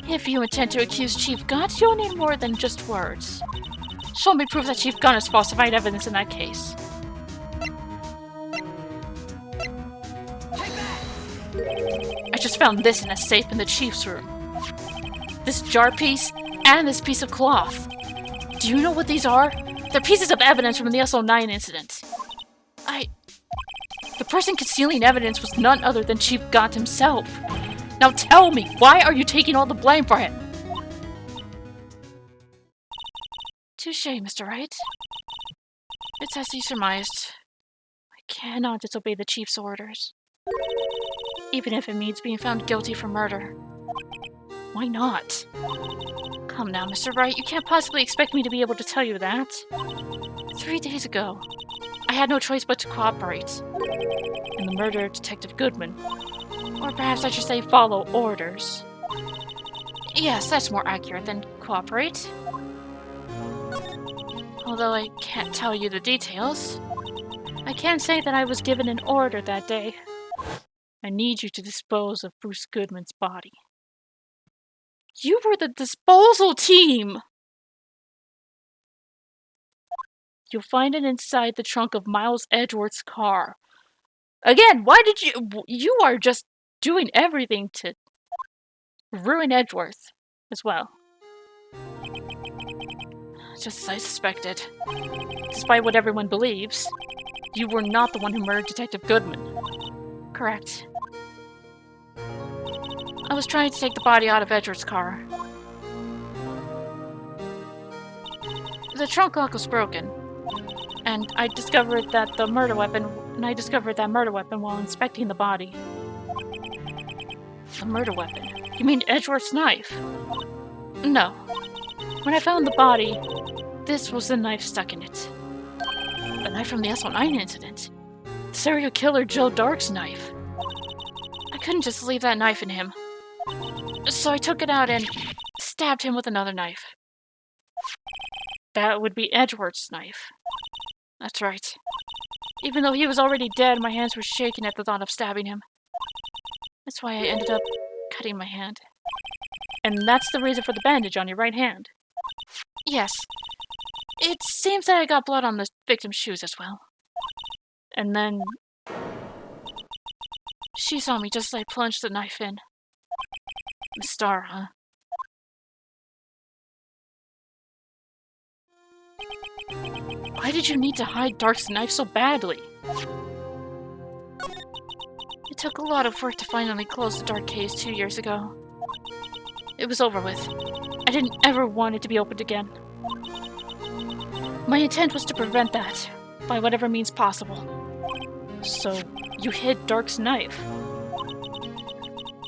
If you intend to accuse Chief Gaunt, you'll need more than just words. Show me proof that Chief Gaunt has falsified evidence in that case. I just found this in a safe in the Chief's room. This jar piece and this piece of cloth. Do you know what these are? They're pieces of evidence from the SO9 incident. The person concealing evidence was none other than Chief Gaunt himself. Now tell me, why are you taking all the blame for him? Touché, Mr. Wright. It's as you surmised. I cannot disobey the Chief's orders. Even if it means being found guilty for murder. Why not? Come now, Mr. Wright, you can't possibly expect me to be able to tell you that. 3 days ago, I had no choice but to cooperate. In the murder of Detective Goodman. Or perhaps I should say follow orders. Yes, that's more accurate than cooperate. Although I can't tell you the details, I can say that I was given an order that day. I need you to dispose of Bruce Goodman's body. You were the disposal team! You'll find it inside the trunk of Miles Edgeworth's car. Again, why did you... You are just doing everything to ruin Edgeworth as well. Just as I suspected. Despite what everyone believes, you were not the one who murdered Detective Goodman. Correct. I was trying to take the body out of Edgeworth's car. The trunk lock was broken, and I discovered that murder weapon while inspecting the body. The murder weapon? You mean Edgeworth's knife? No. When I found the body, this was the knife stuck in it. A knife from the S09 incident. Serial killer Joe Dark's knife. I couldn't just leave that knife in him. So I took it out and stabbed him with another knife. That would be Edgeworth's knife. That's right. Even though he was already dead, my hands were shaking at the thought of stabbing him. That's why I ended up cutting my hand. And that's the reason for the bandage on your right hand. Yes. It seems that I got blood on the victim's shoes as well. And then... she saw me just as I plunged the knife in. The star, huh? Why did you need to hide Dark's knife so badly? It took a lot of work to finally close the Dark case 2 years ago. It was over with. I didn't ever want it to be opened again. My intent was to prevent that, by whatever means possible. So, you hid Dark's knife.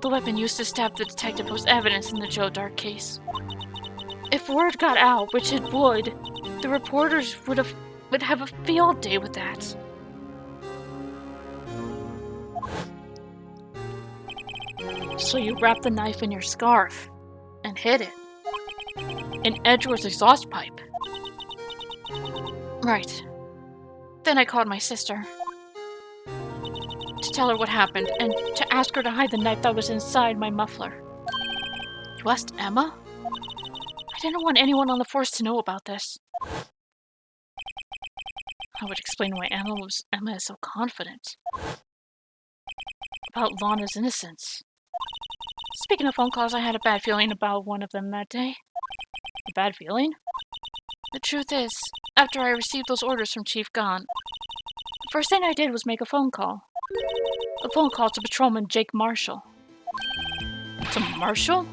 The weapon used to stab the detective was evidence in the Joe Dark case. If word got out, which it would, the reporters would have a field day with that. So you wrapped the knife in your scarf and hid it in Edgeworth's exhaust pipe. Right. Then I called my sister to tell her what happened and to ask her to hide the knife that was inside my muffler. You asked Emma? I didn't want anyone on the force to know about this. I would explain why Emma is so confident about Lana's innocence. Speaking of phone calls, I had a bad feeling about one of them that day. A bad feeling? The truth is, after I received those orders from Chief Gon, the first thing I did was make a phone call. A phone call to Patrolman Jake Marshall. To Marshall?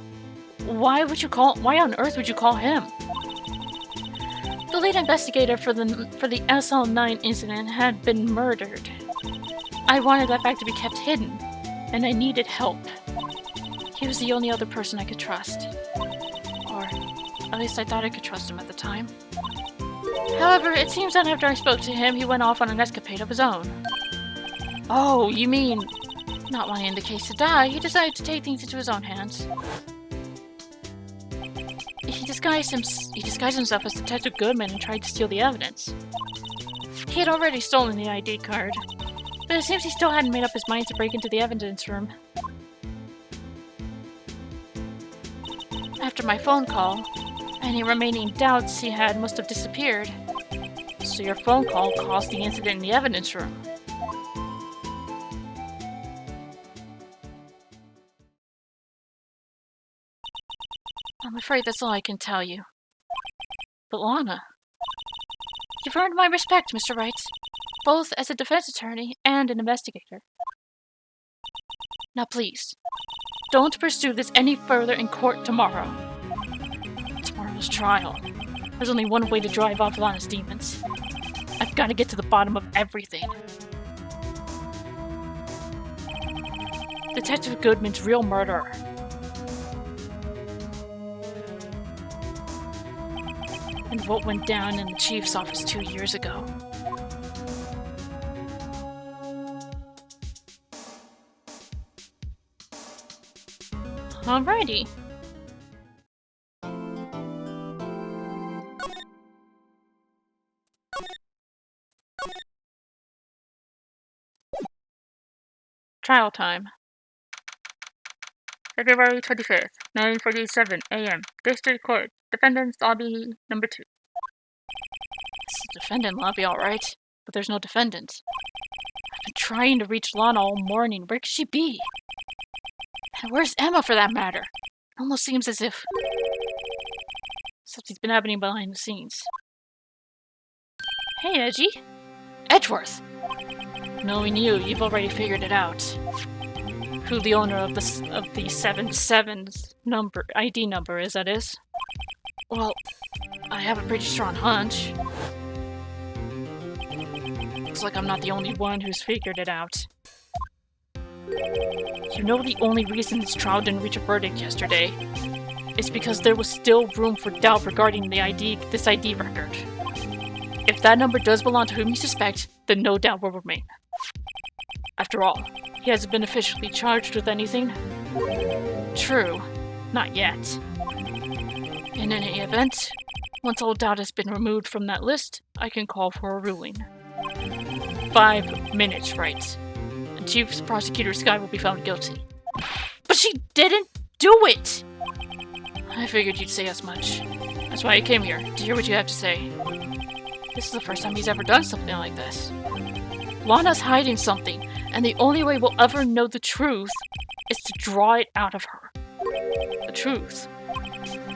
Why on earth would you call him? The lead investigator for the SL9 incident had been murdered. I wanted that fact to be kept hidden, and I needed help. He was the only other person I could trust. Or, at least I thought I could trust him at the time. However, it seems that after I spoke to him, he went off on an escapade of his own. Oh, you mean, not wanting the case to die, he decided to take things into his own hands. He disguised himself as Detective Goodman and tried to steal the evidence. He had already stolen the ID card, but it seems he still hadn't made up his mind to break into the evidence room. After my phone call, any remaining doubts he had must have disappeared. So your phone call caused the incident in the evidence room. I'm afraid that's all I can tell you. But Lana, you've earned my respect, Mr. Wright, both as a defense attorney and an investigator. Now please, don't pursue this any further in court tomorrow. Tomorrow's trial. There's only one way to drive off Lana's demons. I've got to get to the bottom of everything. Detective Goodman's real murderer. And what went down in the chief's office 2 years ago. Alrighty. Trial time. February 25th, 9:47 a.m. District Court. Defendant's lobby number 2. It's the defendant lobby, alright. But there's no defendant. I've been trying to reach Lana all morning. Where could she be? And where's Emma, for that matter? It almost seems as if something's been happening behind the scenes. Hey, Edgy. Edgeworth. Knowing you, you've already figured it out. Who the owner of the 77's number ID number is, that is. Well, I have a pretty strong hunch. Looks like I'm not the only one who's figured it out. You know, the only reason this trial didn't reach a verdict yesterday is because there was still room for doubt regarding this ID record. If that number does belong to whom you suspect, then no doubt will remain. After all, he hasn't been officially charged with anything. True, not yet. In any event, once all doubt has been removed from that list, I can call for a ruling. 5 minutes, right? And Chief Prosecutor Sky will be found guilty. But she didn't do it! I figured you'd say as much. That's why I came here, to hear what you have to say. This is the first time he's ever done something like this. Lana's hiding something, and the only way we'll ever know the truth is to draw it out of her. The truth.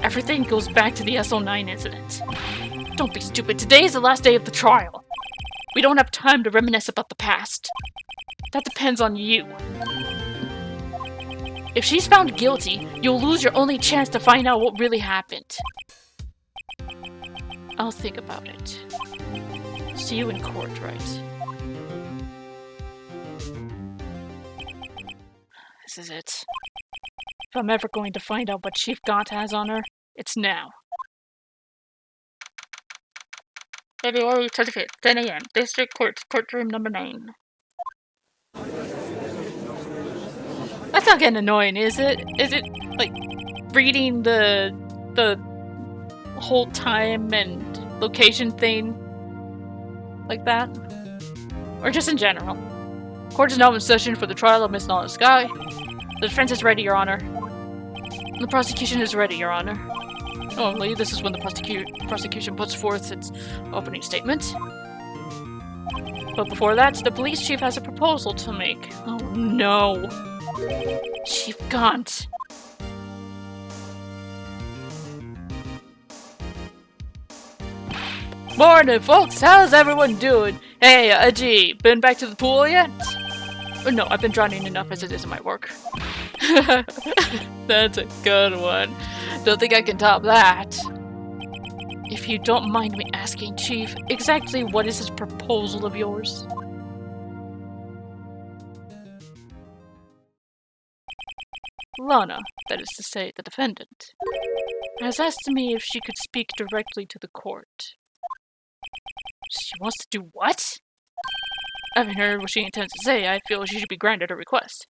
Everything goes back to the SO9 incident. Don't be stupid. Today is the last day of the trial. We don't have time to reminisce about the past. That depends on you. If she's found guilty, you'll lose your only chance to find out what really happened. I'll think about it. See you in court, right? This is it. If I'm ever going to find out what Chief Gaunt has on her, it's now. February 25th, 10 a.m. District Court, courtroom number 9. That's not getting annoying, is it? Is it, like, reading the whole time and location thing like that? Or just in general? Court is now in session for the trial of Miss Lana Sky. The defense is ready, Your Honor. The prosecution is ready, Your Honor. Normally, this is when the prosecution puts forth its opening statement. But before that, the police chief has a proposal to make. Oh no! Chief Gaunt. Morning, folks! How's everyone doing? Hey, G, been back to the pool yet? Oh, no, I've been drowning enough as it is in my work. That's a good one. Don't think I can top that. If you don't mind me asking, Chief, exactly what is this proposal of yours? Lana, that is to say, the defendant, has asked me if she could speak directly to the court. She wants to do what? Having heard what she intends to say, I feel she should be granted her request.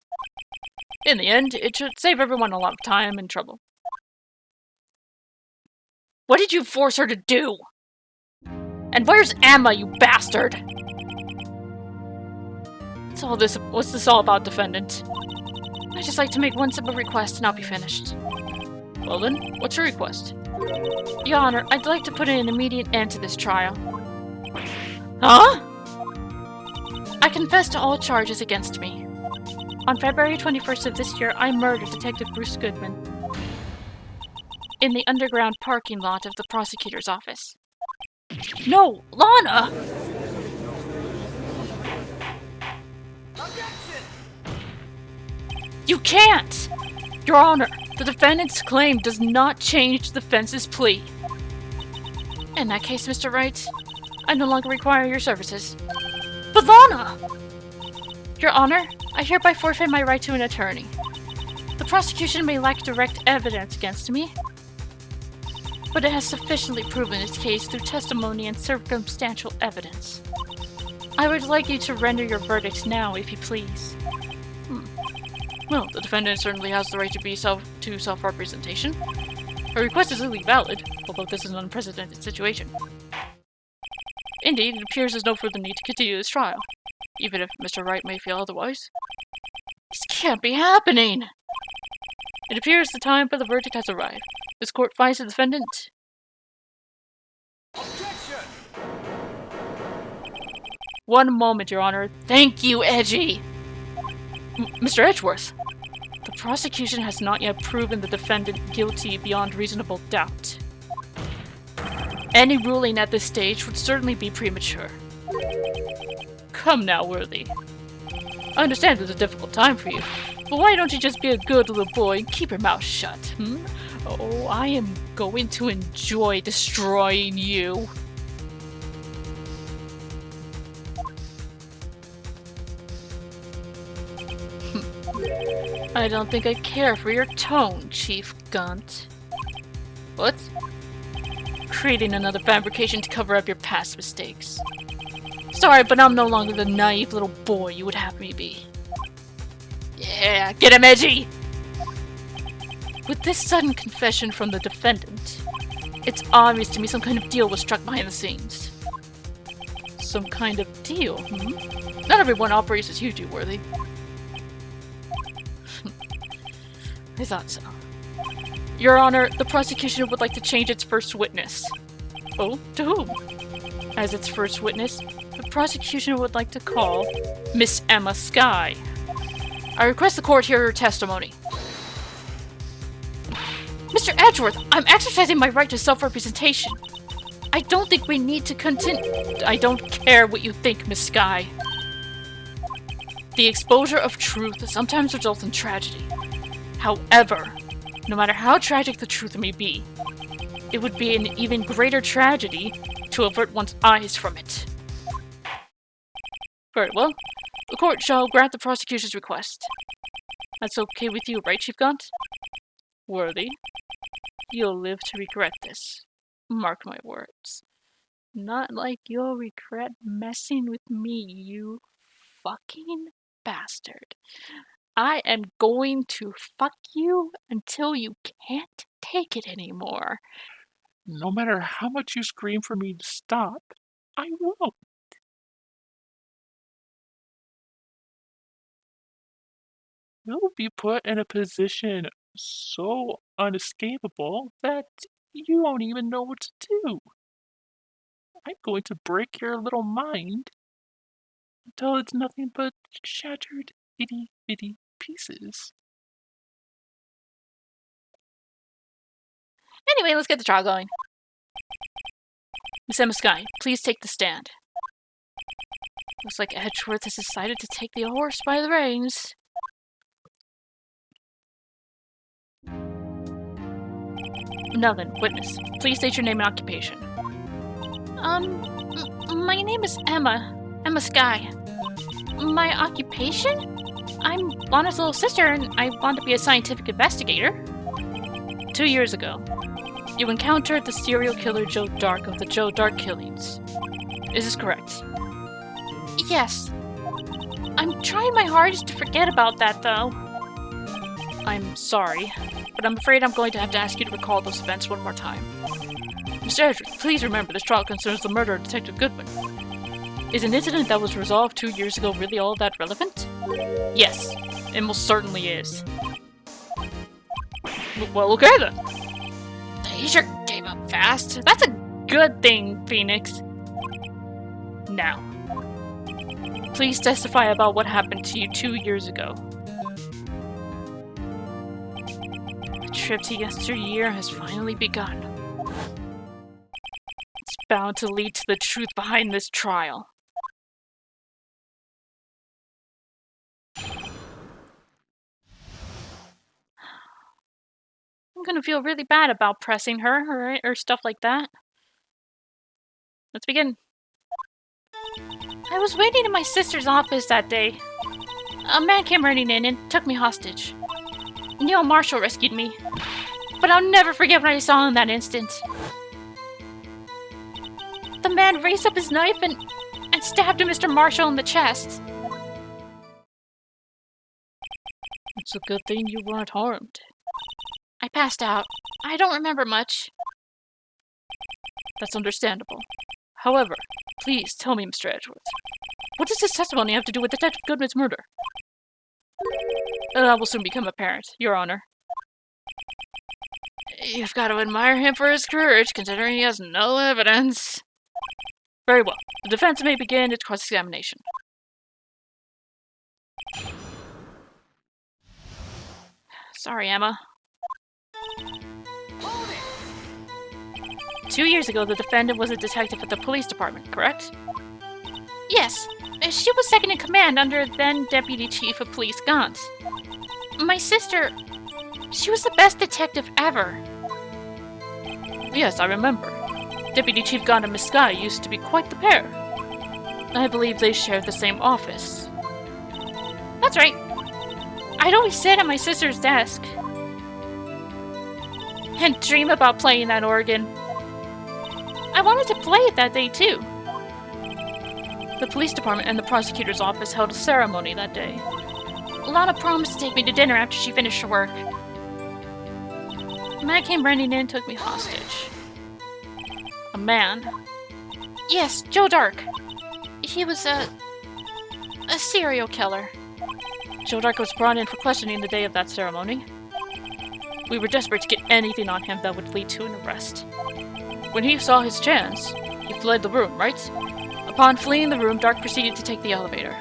In the end, it should save everyone a lot of time and trouble. What did you force her to do? And where's Emma, you bastard? What's this all about, defendant? I'd just like to make one simple request and I'll be finished. Well then, what's your request? Your Honor, I'd like to put an immediate end to this trial. Huh? I confess to all charges against me. On February 21st of this year, I murdered Detective Bruce Goodman in the underground parking lot of the prosecutor's office. No, Lana! You can't! Your Honor, the defendant's claim does not change the defense's plea. In that case, Mr. Wright, I no longer require your services. But Lana! Your Honor, I hereby forfeit my right to an attorney. The prosecution may lack direct evidence against me, but it has sufficiently proven its case through testimony and circumstantial evidence. I would like you to render your verdict now, if you please. Well, the defendant certainly has the right to self-representation. Her request is legally valid, although this is an unprecedented situation. Indeed, it appears there's no further need to continue this trial, even if Mr. Wright may feel otherwise. can't be happening! It appears the time for the verdict has arrived. This court finds the defendant... Objection! One moment, Your Honor. Thank you, Edgy! Mr. Edgeworth, the prosecution has not yet proven the defendant guilty beyond reasonable doubt. Any ruling at this stage would certainly be premature. Come now, Worthy. I understand it's a difficult time for you, but why don't you just be a good little boy and keep your mouth shut, hmm? Oh, I am going to enjoy destroying you. I don't think I care for your tone, Chief Gunt. What? Creating another fabrication to cover up your past mistakes. Sorry, but I'm no longer the naive little boy you would have me be. Yeah, get him, Edgy! With this sudden confession from the defendant, it's obvious to me some kind of deal was struck behind the scenes. Some kind of deal, hmm? Not everyone operates as you do, Worthy. I thought so. Your Honor, the prosecution would like to change its first witness. Oh, to whom? As its first witness, the prosecution would like to call Miss Emma Skye. I request the court hear her testimony. Mr. Edgeworth, I'm exercising my right to self-representation. I don't think we need to continue. I don't care what you think, Miss Skye. The exposure of truth sometimes results in tragedy. However, no matter how tragic the truth may be, it would be an even greater tragedy to avert one's eyes from it. Very well. The court shall grant the prosecution's request. That's okay with you, right, Chief Gunt? Worthy, you'll live to regret this. Mark my words. Not like you'll regret messing with me, you fucking bastard. I am going to fuck you until you can't take it anymore. No matter how much you scream for me to stop, I won't. You'll be put in a position so unescapable that you won't even know what to do. I'm going to break your little mind until it's nothing but shattered itty-bitty pieces. Anyway, let's get the trial going. Miss Emma Skye, please take the stand. Looks like Edgeworth has decided to take the horse by the reins. Now then, witness, please state your name and occupation. My name is Emma Skye. My occupation? I'm Lana's little sister and I want to be a scientific investigator. 2 years ago, you encountered the serial killer Joe Dark of the Joe Dark killings. Is this correct? Yes. I'm trying my hardest to forget about that, though. I'm sorry, but I'm afraid I'm going to have to ask you to recall those events one more time. Mr. Edgeworth, please remember this trial concerns the murder of Detective Goodwin. Is an incident that was resolved 2 years ago really all that relevant? Yes, it most certainly is. Well, okay then. He sure gave up fast. That's a good thing, Phoenix. Now, please testify about what happened to you 2 years ago. The trip to yesteryear has finally begun. It's bound to lead to the truth behind this trial. I'm gonna feel really bad about pressing her, or stuff like that. Let's begin. I was waiting in my sister's office that day. A man came running in and took me hostage. Neil Marshall rescued me. But I'll never forget what I saw in that instant. The man raised up his knife and stabbed Mr. Marshall in the chest. It's a good thing you weren't harmed. I passed out. I don't remember much. That's understandable. However, please tell me, Mr. Edgeworth, what does this testimony have to do with Detective Goodwin's murder? That will soon become apparent, Your Honor. You've got to admire him for his courage, considering he has no evidence. Very well. The defense may begin its cross-examination. Sorry, Emma. 2 years ago, the defendant was a detective at the police department, correct? Yes, she was second in command under then Deputy Chief of Police Gaunt. My sister, she was the best detective ever. Yes, I remember. Deputy Chief Gaunt and Miss Sky used to be quite the pair. I believe they shared the same office. That's right. I'd always sit at my sister's desk and dream about playing that organ. I wanted to play it that day too. The police department and the prosecutor's office held a ceremony that day. Lana promised to take me to dinner after she finished her work. A man came running in and took me hostage. A man? Yes, Joe Dark. He was a serial killer. Joe Dark was brought in for questioning the day of that ceremony. We were desperate to get anything on him that would lead to an arrest. When he saw his chance, he fled the room, right? Upon fleeing the room, Dark proceeded to take the elevator.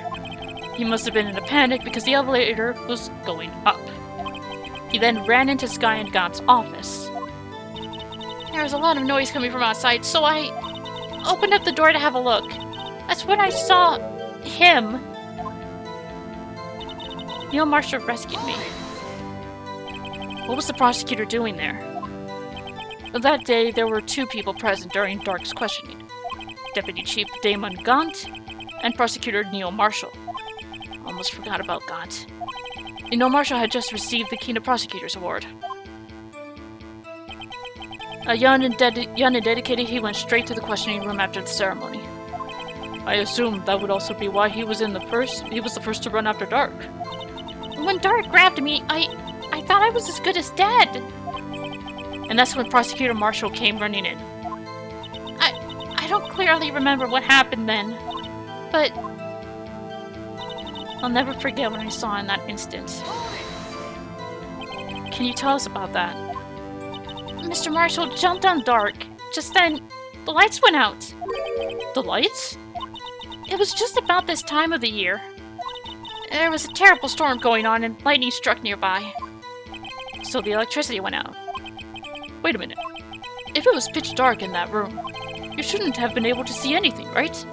He must have been in a panic because the elevator was going up. He then ran into Sky and Gaunt's office. There was a lot of noise coming from outside, so I opened up the door to have a look. That's when I saw him. Neil Marshall rescued me. What was the prosecutor doing there? That day, there were 2 people present during Dark's questioning. Deputy Chief Damon Gaunt and Prosecutor Neil Marshall. Almost forgot about Gaunt. Neil Marshall had just received the Keener Prosecutor's Award. Young and dedicated, he went straight to the questioning room after the ceremony. I assumed that would also be why he was the first to run after Dark. When Dark grabbed me, I thought I was as good as dead. And that's when Prosecutor Marshall came running in. I don't clearly remember what happened then, but I'll never forget what I saw in that instant. Can you tell us about that? Mr. Marshall jumped on Dark. Just then, the lights went out. The lights? It was just about this time of the year. There was a terrible storm going on and lightning struck nearby. So the electricity went out. Wait a minute. If it was pitch dark in that room, you shouldn't have been able to see anything, right?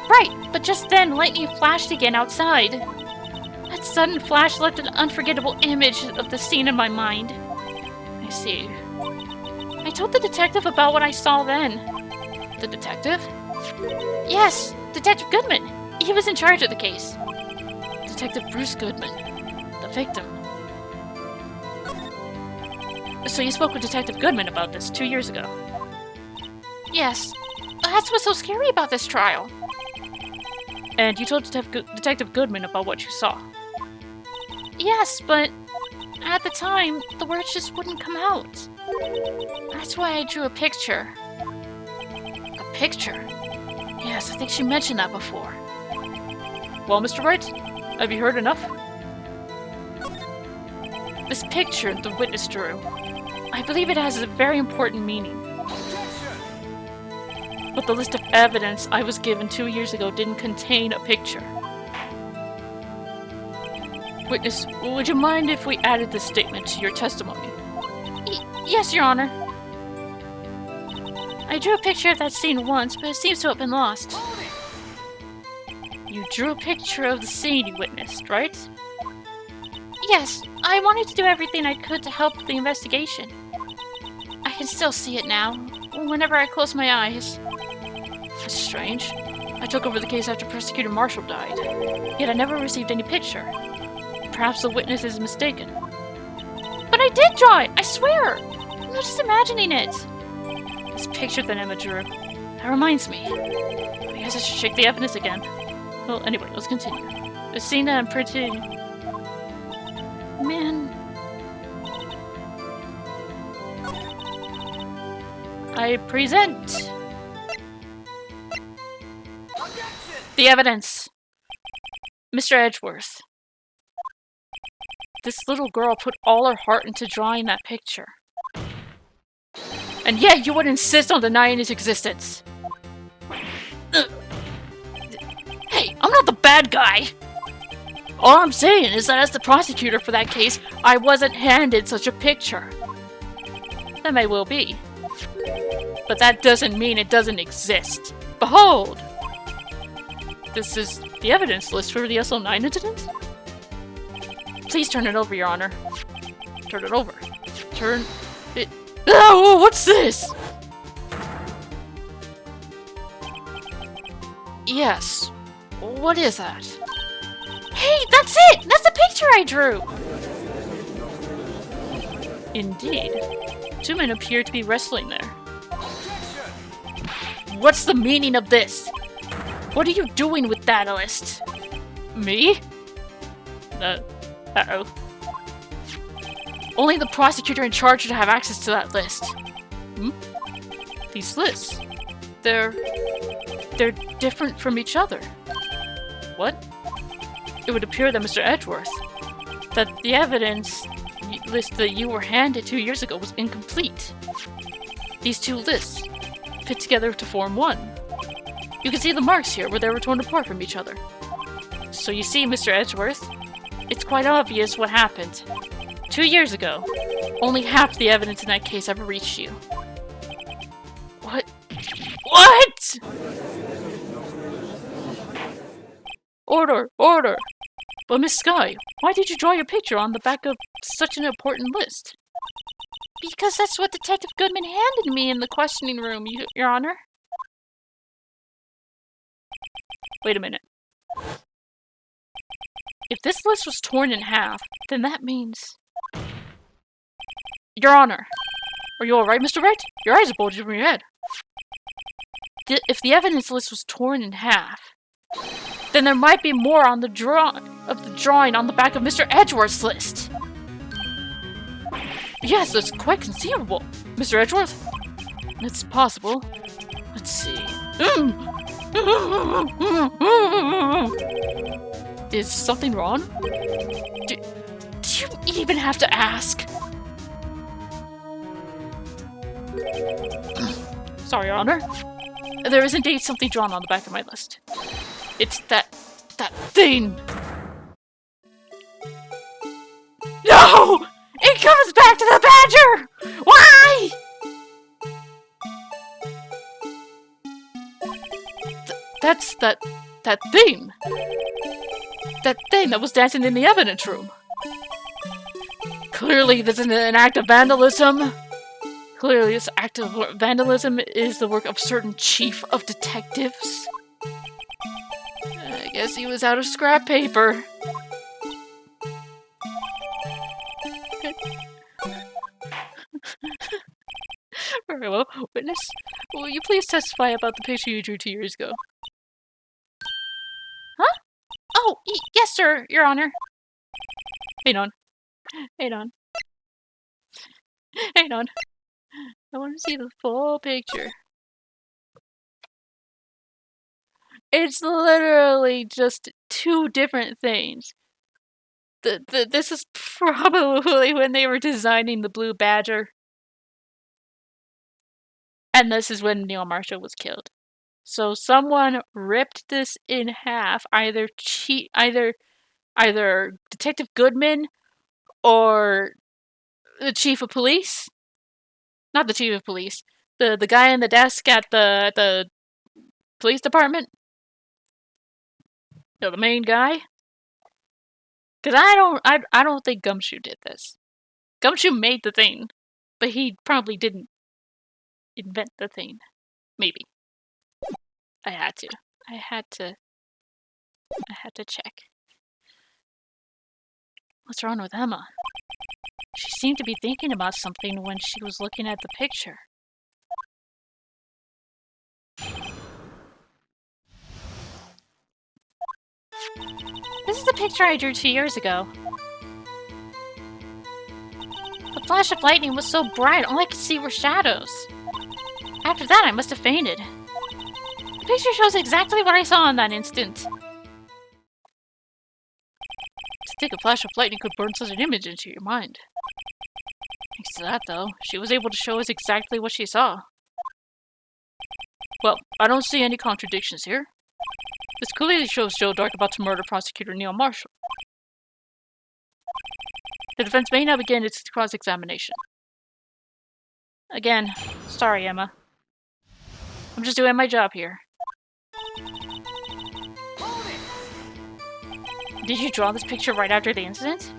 Right, but just then lightning flashed again outside. That sudden flash left an unforgettable image of the scene in my mind. I see. I told the detective about what I saw then. The detective? Yes, Detective Goodman. He was in charge of the case. Detective Bruce Goodman, the victim. So you spoke with Detective Goodman about this 2 years ago? Yes. That's what's so scary about this trial. And you told Detective Goodman about what you saw? Yes, but at the time, the words just wouldn't come out. That's why I drew a picture. A picture? Yes, I think she mentioned that before. Well, Mr. Wright, have you heard enough? This picture the witness drew, I believe it has a very important meaning. But the list of evidence I was given 2 years ago didn't contain a picture. Witness, would you mind if we added this statement to your testimony? Yes, Your Honor. I drew a picture of that scene once, but it seems to have been lost. You drew a picture of the scene you witnessed, right? Yes, I wanted to do everything I could to help the investigation. I can still see it now, whenever I close my eyes. That's strange. I took over the case after Prosecutor Marshall died, yet I never received any picture. Perhaps the witness is mistaken. But I did draw it, I swear! I'm not just imagining it. This picture that Emma drew, that reminds me. I guess I should check the evidence again. Well, anyway, let's continue. The scene that I'm printing... Man... I present... the evidence. Mr. Edgeworth. this little girl put all her heart into drawing that picture. And yet you would insist on denying its existence. Hey, I'm not the bad guy! All I'm saying is that as the prosecutor for that case, I wasn't handed such a picture. That may well be. But that doesn't mean it doesn't exist. Behold! This is the evidence list for the SL9 incident? Please turn it over, Your Honor. Turn it over. Turn it... Oh, what's this? Yes. What is that? Hey, that's it! That's the picture I drew! Indeed. Two men appear to be wrestling there. What's the meaning of this? What are you doing with that list? Me? Uh-oh. Only the prosecutor in charge should have access to that list. Hmm? These lists. They're different from each other. What? It would appear that Mr. Edgeworth, that the evidence list that you were handed 2 years ago was incomplete. These two lists fit together to form one. You can see the marks here where they were torn apart from each other. So you see, Mr. Edgeworth, it's quite obvious what happened. 2 years ago, only half the evidence in that case ever reached you. What? What?! Order! Order! But Miss Skye, why did you draw your picture on the back of such an important list? Because that's what Detective Goodman handed me in the questioning room, Your Honor. Wait a minute. If this list was torn in half, then that means... Your Honor! Are you alright, Mr. Wright? Your eyes are bulging from your head. If the evidence list was torn in half, then there might be more on the drawing on the back of Mr. Edgeworth's list. Yes, it's quite conceivable, Mr. Edgeworth. It's possible. Let's see. Is something wrong? Do you even have to ask? Sorry, Your Honor. There is indeed something drawn on the back of my list. It's that thing! No! It comes back to the badger! Why?! That's that thing! That thing that was dancing in the evidence room! Clearly this is an act of vandalism! Clearly this act of vandalism is the work of certain chief of detectives. I guess he was out of scrap paper. Very well. Witness, will you please testify about the picture you drew 2 years ago? Huh? Oh, yes, sir, Your Honor. Hang on. Hang on. Hang on. I want to see the full picture. It's literally just two different things. This is probably when they were designing the Blue Badger. And this is when Neil Marshall was killed. So someone ripped this in half, either Detective Goodman or the Chief of Police. Not the Chief of Police. The guy in the desk at the police department. No, the main guy. Cause I don't think Gumshoe did this. Gumshoe made the thing, but he probably didn't invent the thing. Maybe. I had to check. What's wrong with Emma? She seemed to be thinking about something when she was looking at the picture. This is the picture I drew 2 years ago. The flash of lightning was so bright, all I could see were shadows. After that, I must have fainted. The picture shows exactly what I saw in that instant. think a flash of lightning could burn such an image into your mind. Thanks to that, though, she was able to show us exactly what she saw. Well, I don't see any contradictions here. This clearly shows Joe Dark about to murder prosecutor Neil Marshall. The defense may now begin its cross-examination. Again, sorry, Emma. I'm just doing my job here. Did you draw this picture right after the incident?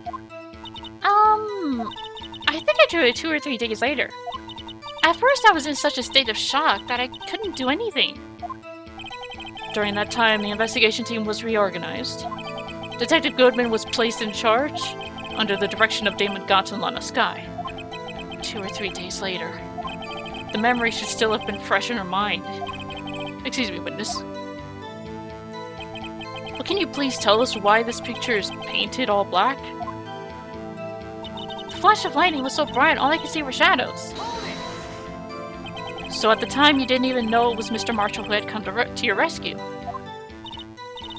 I think I drew it 2 or 3 days later. At first I was in such a state of shock that I couldn't do anything. During that time, the investigation team was reorganized. Detective Goodman was placed in charge, under the direction of Damon Gotts and Lana Skye. 2 or 3 days later. The memory should still have been fresh in her mind. Excuse me, witness. Well, can you please tell us why this picture is painted all black? The flash of lightning was so bright, all I could see were shadows. So at the time, you didn't even know it was Mr. Marshall who had come to your rescue?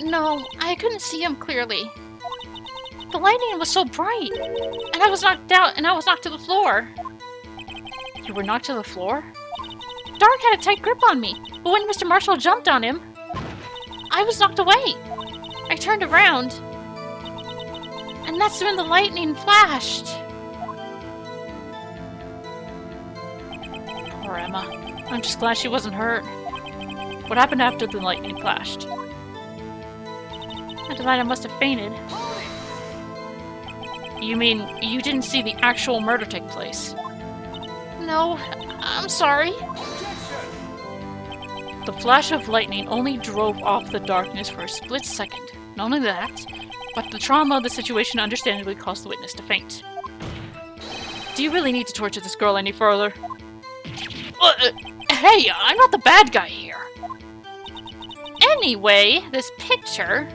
No, I couldn't see him clearly. The lightning was so bright, and I was knocked out, and I was knocked to the floor. You were knocked to the floor? Dark had a tight grip on me, but when Mr. Marshall jumped on him, I was knocked away. I turned around, and that's when the lightning flashed. Poor Emma. I'm just glad she wasn't hurt. What happened after the lightning flashed? After that, I must have fainted. You mean you didn't see the actual murder take place? No, I'm sorry. The flash of lightning only drove off the darkness for a split second. Not only that, but the trauma of the situation understandably caused the witness to faint. Do you really need to torture this girl any further? Hey, I'm not the bad guy here. Anyway, this picture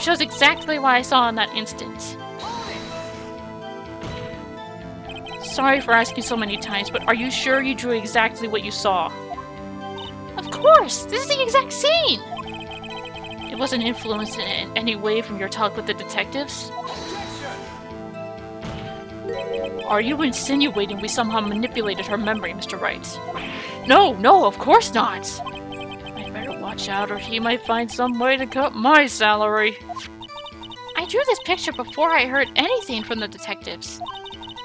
shows exactly what I saw in that instant. Sorry for asking so many times, but are you sure you drew exactly what you saw? Of course! This is the exact scene! It wasn't influenced in any way from your talk with the detectives? Are you insinuating we somehow manipulated her memory, Mr. Wright? No, of course not! I'd better watch out or he might find some way to cut my salary. I drew this picture before I heard anything from the detectives,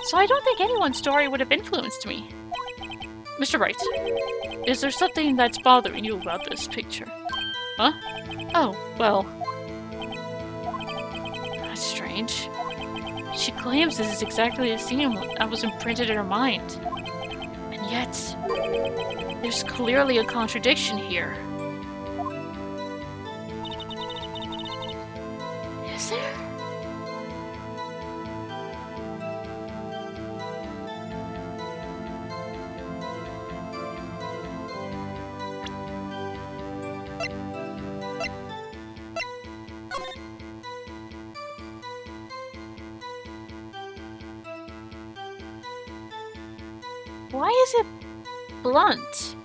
so I don't think anyone's story would have influenced me. Mr. Wright, is there something that's bothering you about this picture? Huh? Oh, well... That's strange. She claims this is exactly the scene that was imprinted in her mind. And yet, there's clearly a contradiction here. Is there? Why is it blunt?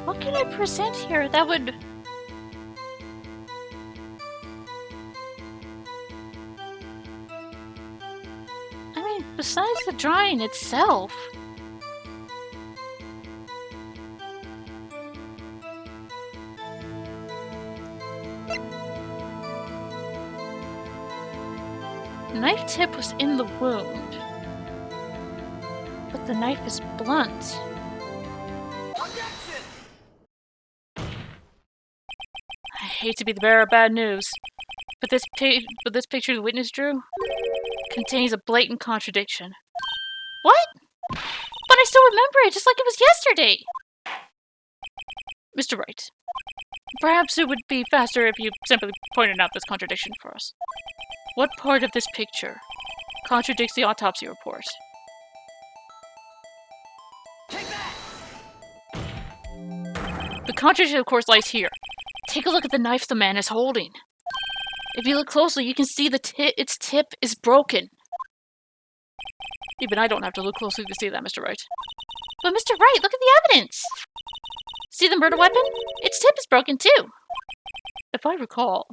What can I present here that would... I mean, besides the drawing itself... Knife tip was in the wound, but the knife is blunt. I hate to be the bearer of bad news, but this picture the witness drew contains a blatant contradiction. What? But I still remember it, just like it was yesterday! Mr. Wright, perhaps it would be faster if you simply pointed out this contradiction for us. What part of this picture contradicts the autopsy report? The contradiction, of course, lies here. Take a look at the knife the man is holding. If you look closely, you can see its tip is broken. Even I don't have to look closely to see that, Mr. Wright. But Mr. Wright, look at the evidence! See the murder weapon? Its tip is broken too! If I recall,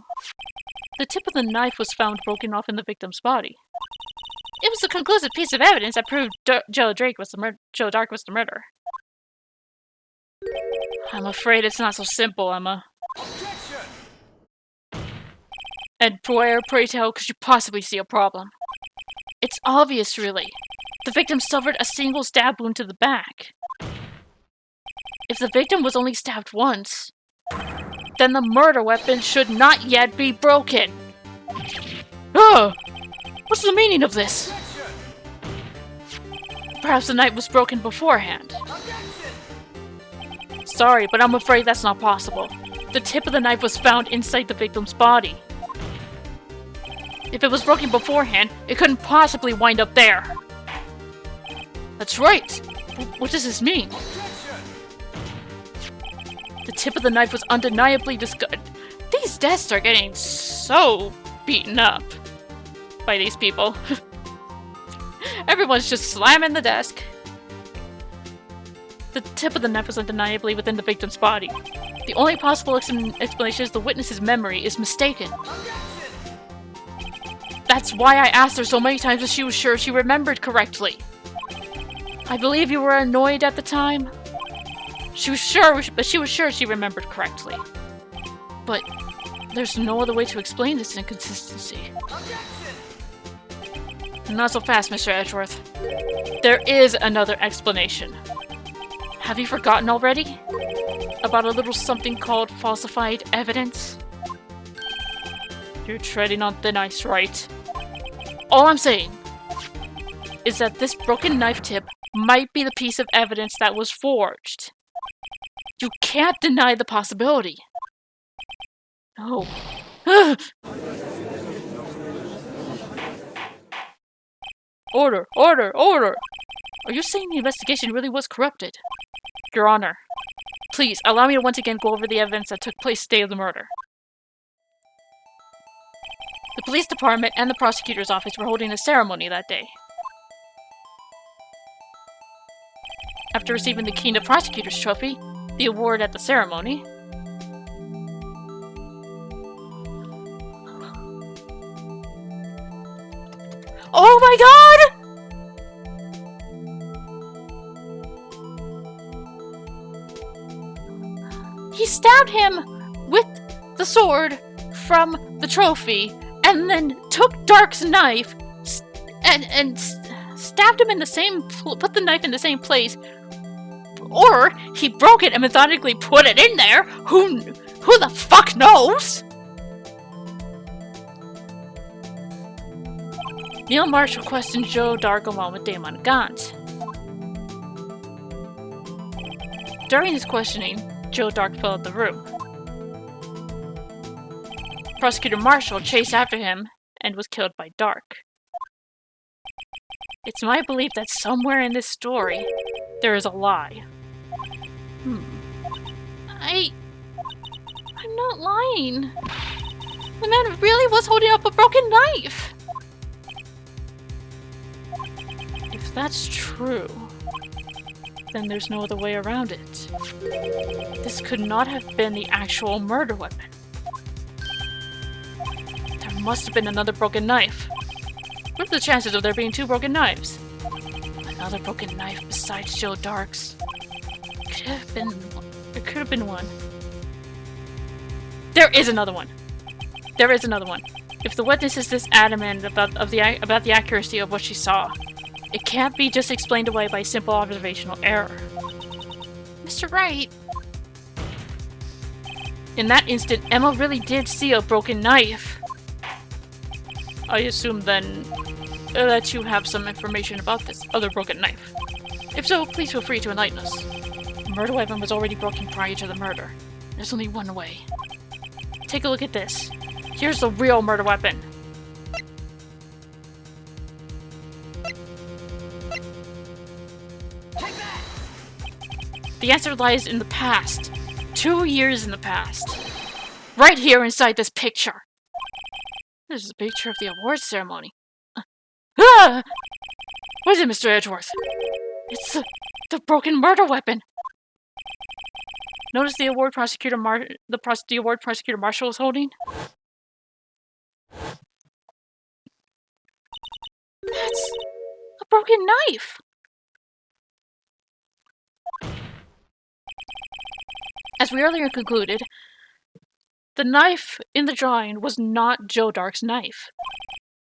the tip of the knife was found broken off in the victim's body. It was a conclusive piece of evidence that proved Joe Dark was the murderer. I'm afraid it's not so simple, Emma. And where, pray tell, could you possibly see a problem? It's obvious, really. The victim suffered a single stab wound to the back. If the victim was only stabbed once, then the murder weapon should not yet be broken. Ugh! What's the meaning of this? Perhaps the knife was broken beforehand. Sorry, but I'm afraid that's not possible. The tip of the knife was found inside the victim's body. If it was broken beforehand, it couldn't possibly wind up there. That's right! What does this mean? The tip of the knife was undeniably discarded. These desks are getting so beaten up by these people. Everyone's just slamming the desk. The tip of the knife was undeniably within the victim's body. The only possible explanation is the witness's memory is mistaken. That's why I asked her so many times if she was sure she remembered correctly. I believe you were annoyed at the time. She was sure she remembered correctly. But there's no other way to explain this inconsistency. Not so fast, Mr. Edgeworth. There is another explanation. Have you forgotten already? About a little something called falsified evidence? You're treading on thin ice, right? All I'm saying is that this broken knife tip might be the piece of evidence that was forged. You can't deny the possibility. No. Order! Order! Order! Are you saying the investigation really was corrupted? Your Honor, please allow me to once again go over the evidence that took place the day of the murder. The police department and the prosecutor's office were holding a ceremony that day. After receiving the King of Prosecutors trophy, the award at the ceremony, oh my god! He stabbed him with the sword from the trophy and then took Dark's knife and stabbed him in the same put the knife in the same place, or he broke it and methodically put it in there. Who the fuck knows? Neil Marshall questioned Joe Dark along with Damon Gaunt. During his questioning, Joe Dark filled the room. Prosecutor Marshall chased after him and was killed by Dark. It's my belief that somewhere in this story, there is a lie. I'm not lying. The man really was holding up a broken knife. If that's true, then there's no other way around it. This could not have been the actual murder weapon. There must have been another broken knife. What are the chances of there being two broken knives? Another broken knife besides Joe Dark's. There could have been one. There is another one. There is another one. If the witness is this adamant about the accuracy of what she saw, it can't be just explained away by simple observational error. Mr. Wright. In that instant, Emma really did see a broken knife. I assume then that you have some information about this other broken knife. If so, please feel free to enlighten us. murder weapon was already broken prior to the murder. There's only one way. Take a look at this. Here's the real murder weapon. The answer lies in the past. 2 years in the past. Right here inside this picture. This is a picture of the awards ceremony. Ah! What is it, Mr. Edgeworth? It's the broken murder weapon. Notice the award prosecutor the award prosecutor Marshall was holding? That's a broken knife. As we earlier concluded, the knife in the drawing was not Joe Dark's knife.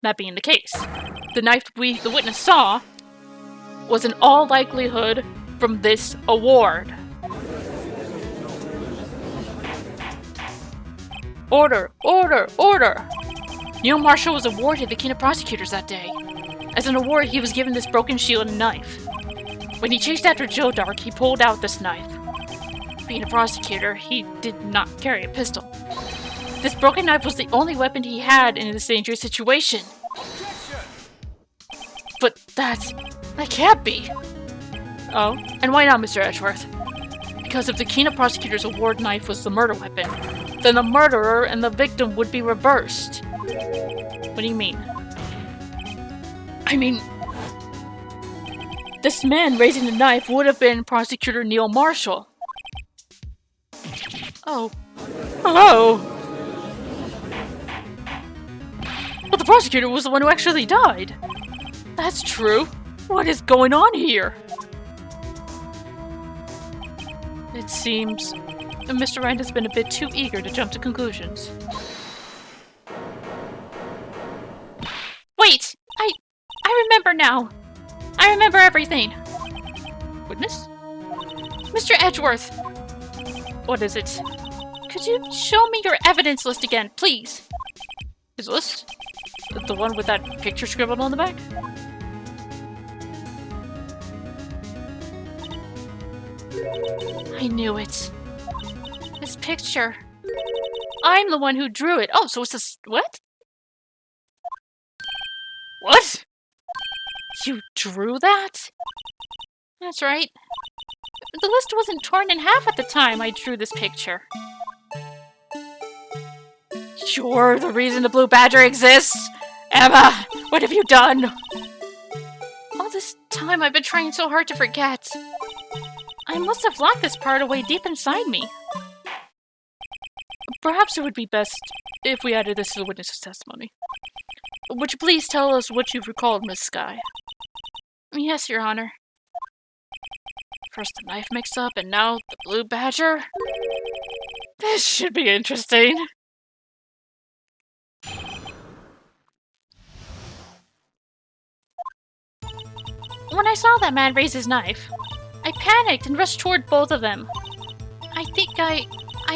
That being the case, the knife the witness saw was in all likelihood from this award. Order! Order! Order! Neil Marshall was awarded the King of Prosecutors that day. As an award, he was given this broken shield and knife. When he chased after Joe Dark, he pulled out this knife. Being a prosecutor, he did not carry a pistol. This broken knife was the only weapon he had in this dangerous situation. But that can't be. Oh, and why not, Mr. Edgeworth? Because if the King of Prosecutors' award knife was the murder weapon, then the murderer and the victim would be reversed. What do you mean? I mean, this man raising the knife would have been Prosecutor Neil Marshall. Oh. Oh! But the prosecutor was the one who actually died. That's true. What is going on here? It seems Mr. Wright has been a bit too eager to jump to conclusions. Wait! I remember now. I remember everything. Witness? Mr. Edgeworth! What is it? Could you show me your evidence list again, please? His list? The one with that picture scribbled on the back? I knew it. This picture. I'm the one who drew it. Oh, so it's this... What? What? You drew that? That's right. The list wasn't torn in half at the time I drew this picture. You're the reason the Blue Badger exists? Emma, what have you done? All this time I've been trying so hard to forget. I must have locked this part away deep inside me. Perhaps it would be best if we added this to the witness's testimony. Would you please tell us what you've recalled, Miss Skye? Yes, Your Honor. First the knife mix-up, and now the Blue Badger? This should be interesting. When I saw that man raise his knife, I panicked and rushed toward both of them. I think I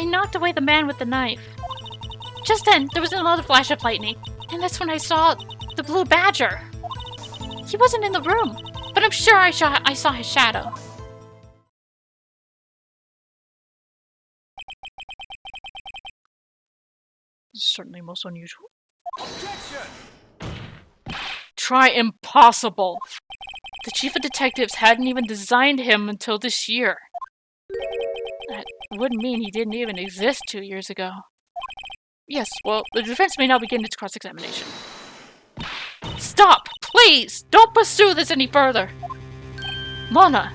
knocked away the man with the knife. Just then, there was another flash of lightning, and that's when I saw the Blue Badger. He wasn't in the room, but I'm sure I saw his shadow. Certainly most unusual. Objection! Try impossible! The chief of detectives hadn't even designed him until this year. That would mean he didn't even exist 2 years ago. Yes, well, the defense may now begin its cross-examination. Stop! Please! Don't pursue this any further! Lana!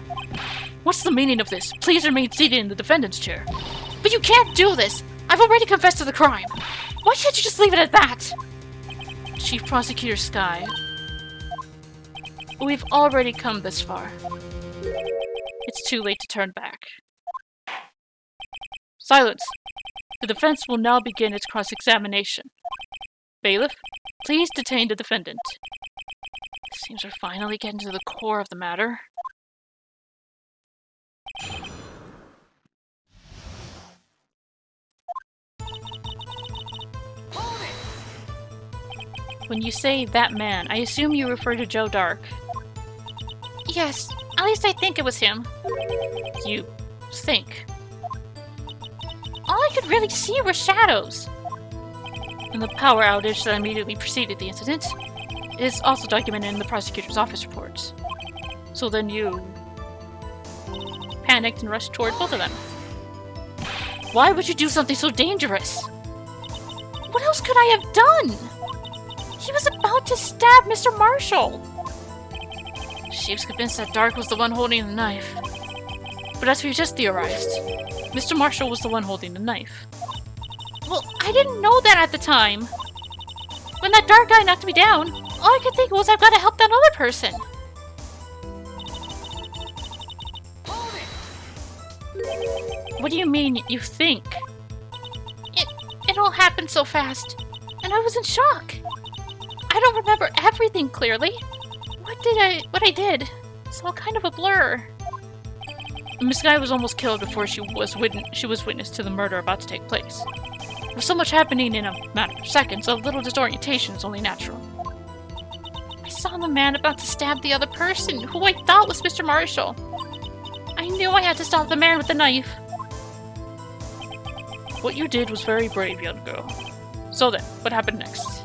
What's the meaning of this? Please remain seated in the defendant's chair. But you can't do this! I've already confessed to the crime! Why can't you just leave it at that? Chief Prosecutor Skye, we've already come this far. It's too late to turn back. Silence! The defense will now begin its cross-examination. Bailiff, please detain the defendant. Seems we're finally getting to the core of the matter. When you say that man, I assume you refer to Joe Dark. Yes, at least I think it was him. You think. All I could really see were shadows. And the power outage that immediately preceded the incident is also documented in the prosecutor's office reports. So then you panicked and rushed toward both of them. Why would you do something so dangerous? What else could I have done? He was about to stab Mr. Marshall. She was convinced that Dark was the one holding the knife. But as we just theorized, Mr. Marshall was the one holding the knife. Well, I didn't know that at the time. When that Dark guy knocked me down, all I could think was I've got to help that other person. What do you mean, you think? It all happened so fast, and I was in shock. I don't remember everything clearly. What I did, it's all kind of a blur. Miss Guy was almost killed before she was witness to the murder about to take place. With so much happening in a matter of seconds, a little disorientation is only natural. I saw the man about to stab the other person, who I thought was Mr. Marshall. I knew I had to stop the man with the knife. What you did was very brave, young girl. So then, what happened next?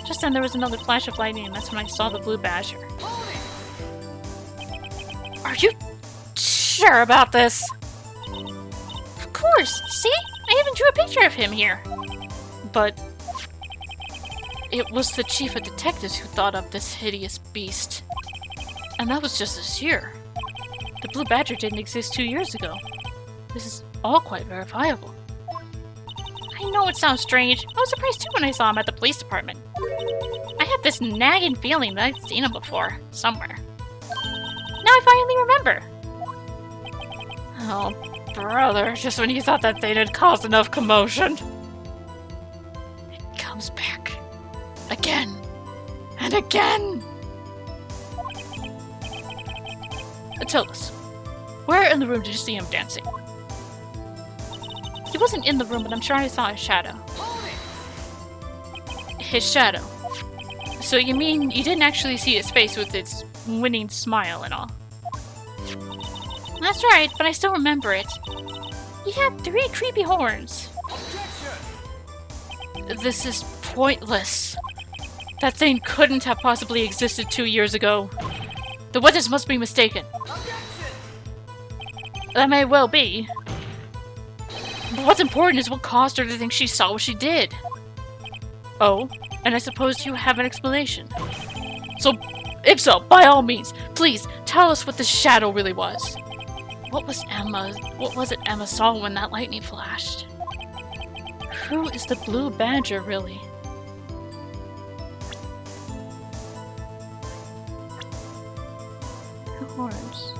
Just then there was another flash of lightning, and that's when I saw the blue badger. Are you sure about this? Of course! See? I even drew a picture of him here. But it was the chief of detectives who thought of this hideous beast. And that was just this year. The blue badger didn't exist 2 years ago. This is all quite verifiable. I know it sounds strange. I was surprised too when I saw him at the police department. I had this nagging feeling that I'd seen him before, somewhere. Now I finally remember. Oh, brother, just when you thought that thing had caused enough commotion. It comes back. Again. And again. Tell us, where in the room did you see him dancing? He wasn't in the room, but I'm sure I saw his shadow. His shadow. So you mean you didn't actually see his face with its winning smile and all? That's right, but I still remember it. He had 3 creepy horns. This is pointless. That thing couldn't have possibly existed 2 years ago. The witness must be mistaken. That may well be. But what's important is what caused her to think she saw what she did. Oh, and I suppose you have an explanation. So, if so, by all means, please tell us what the shadow really was. What was it Emma saw when that lightning flashed? Who is the blue badger, really? Horns.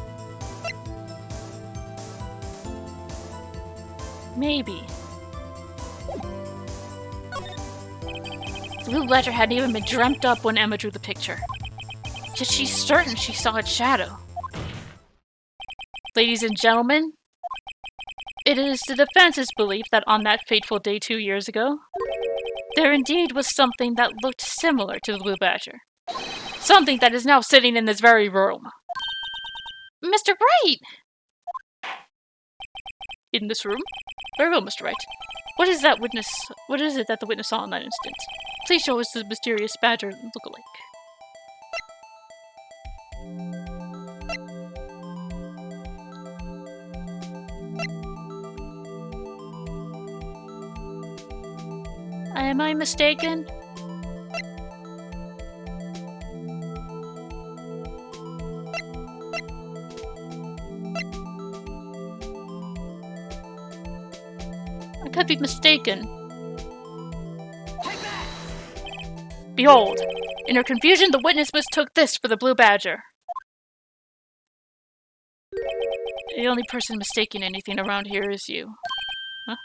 Maybe. The blue badger hadn't even been dreamt up when Emma drew the picture. Yet she's certain she saw its shadow. Ladies and gentlemen, it is the defense's belief that on that fateful day 2 years ago, there indeed was something that looked similar to the blue badger. Something that is now sitting in this very room. Mr. Wright! In this room? Very well, Mr. Wright. What is it that the witness saw in that instant? Please show us the mysterious badger look-alike. Am I mistaken? I could be mistaken. Behold, in her confusion, the witness mistook this for the blue badger. The only person mistaking anything around here is you. Huh?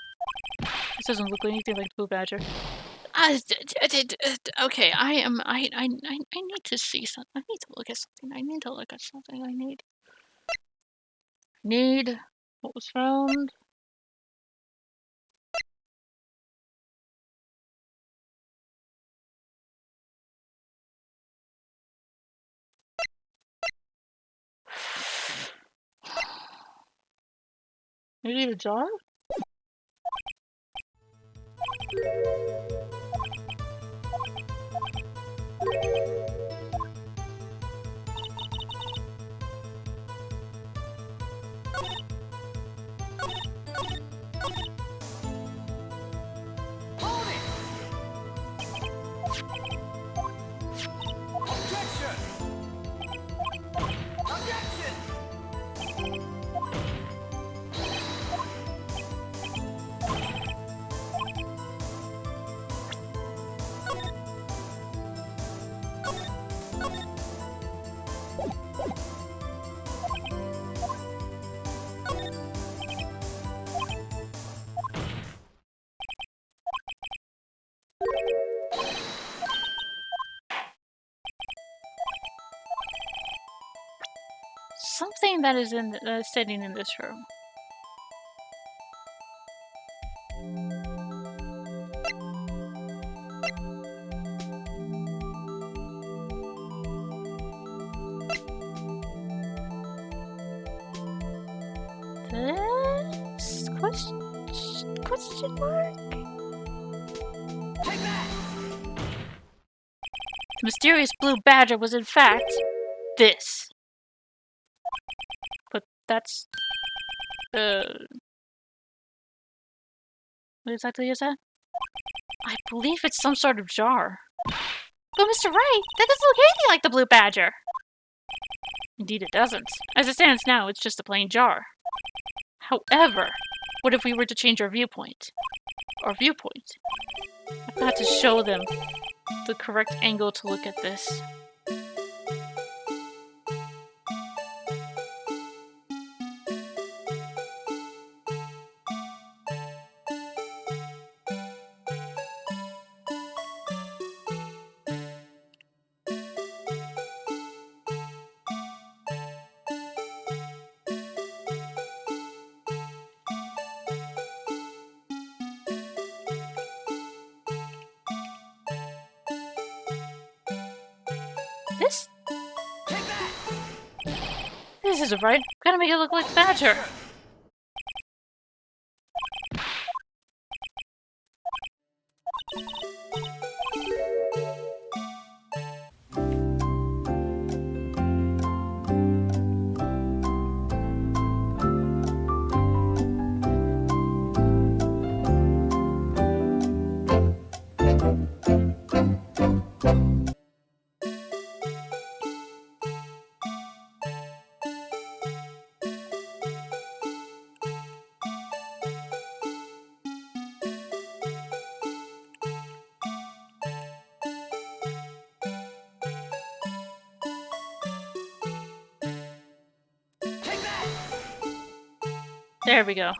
This doesn't look anything like the blue badger. Okay, I need to see something. I need to look at something. I need what was found. You need a jar? Something that is sitting in this room. This question mark? Take that! The mysterious blue badger was in fact this. But that's what exactly is that? I believe it's some sort of jar. But Mr. Wright, that doesn't look anything like the blue badger. Indeed it doesn't. As it stands now, it's just a plain jar. However, what if we were to change our viewpoint? Our viewpoint. I've got to show them the correct angle to look at this. This isn't right. Gotta make it look like Badger. There we go.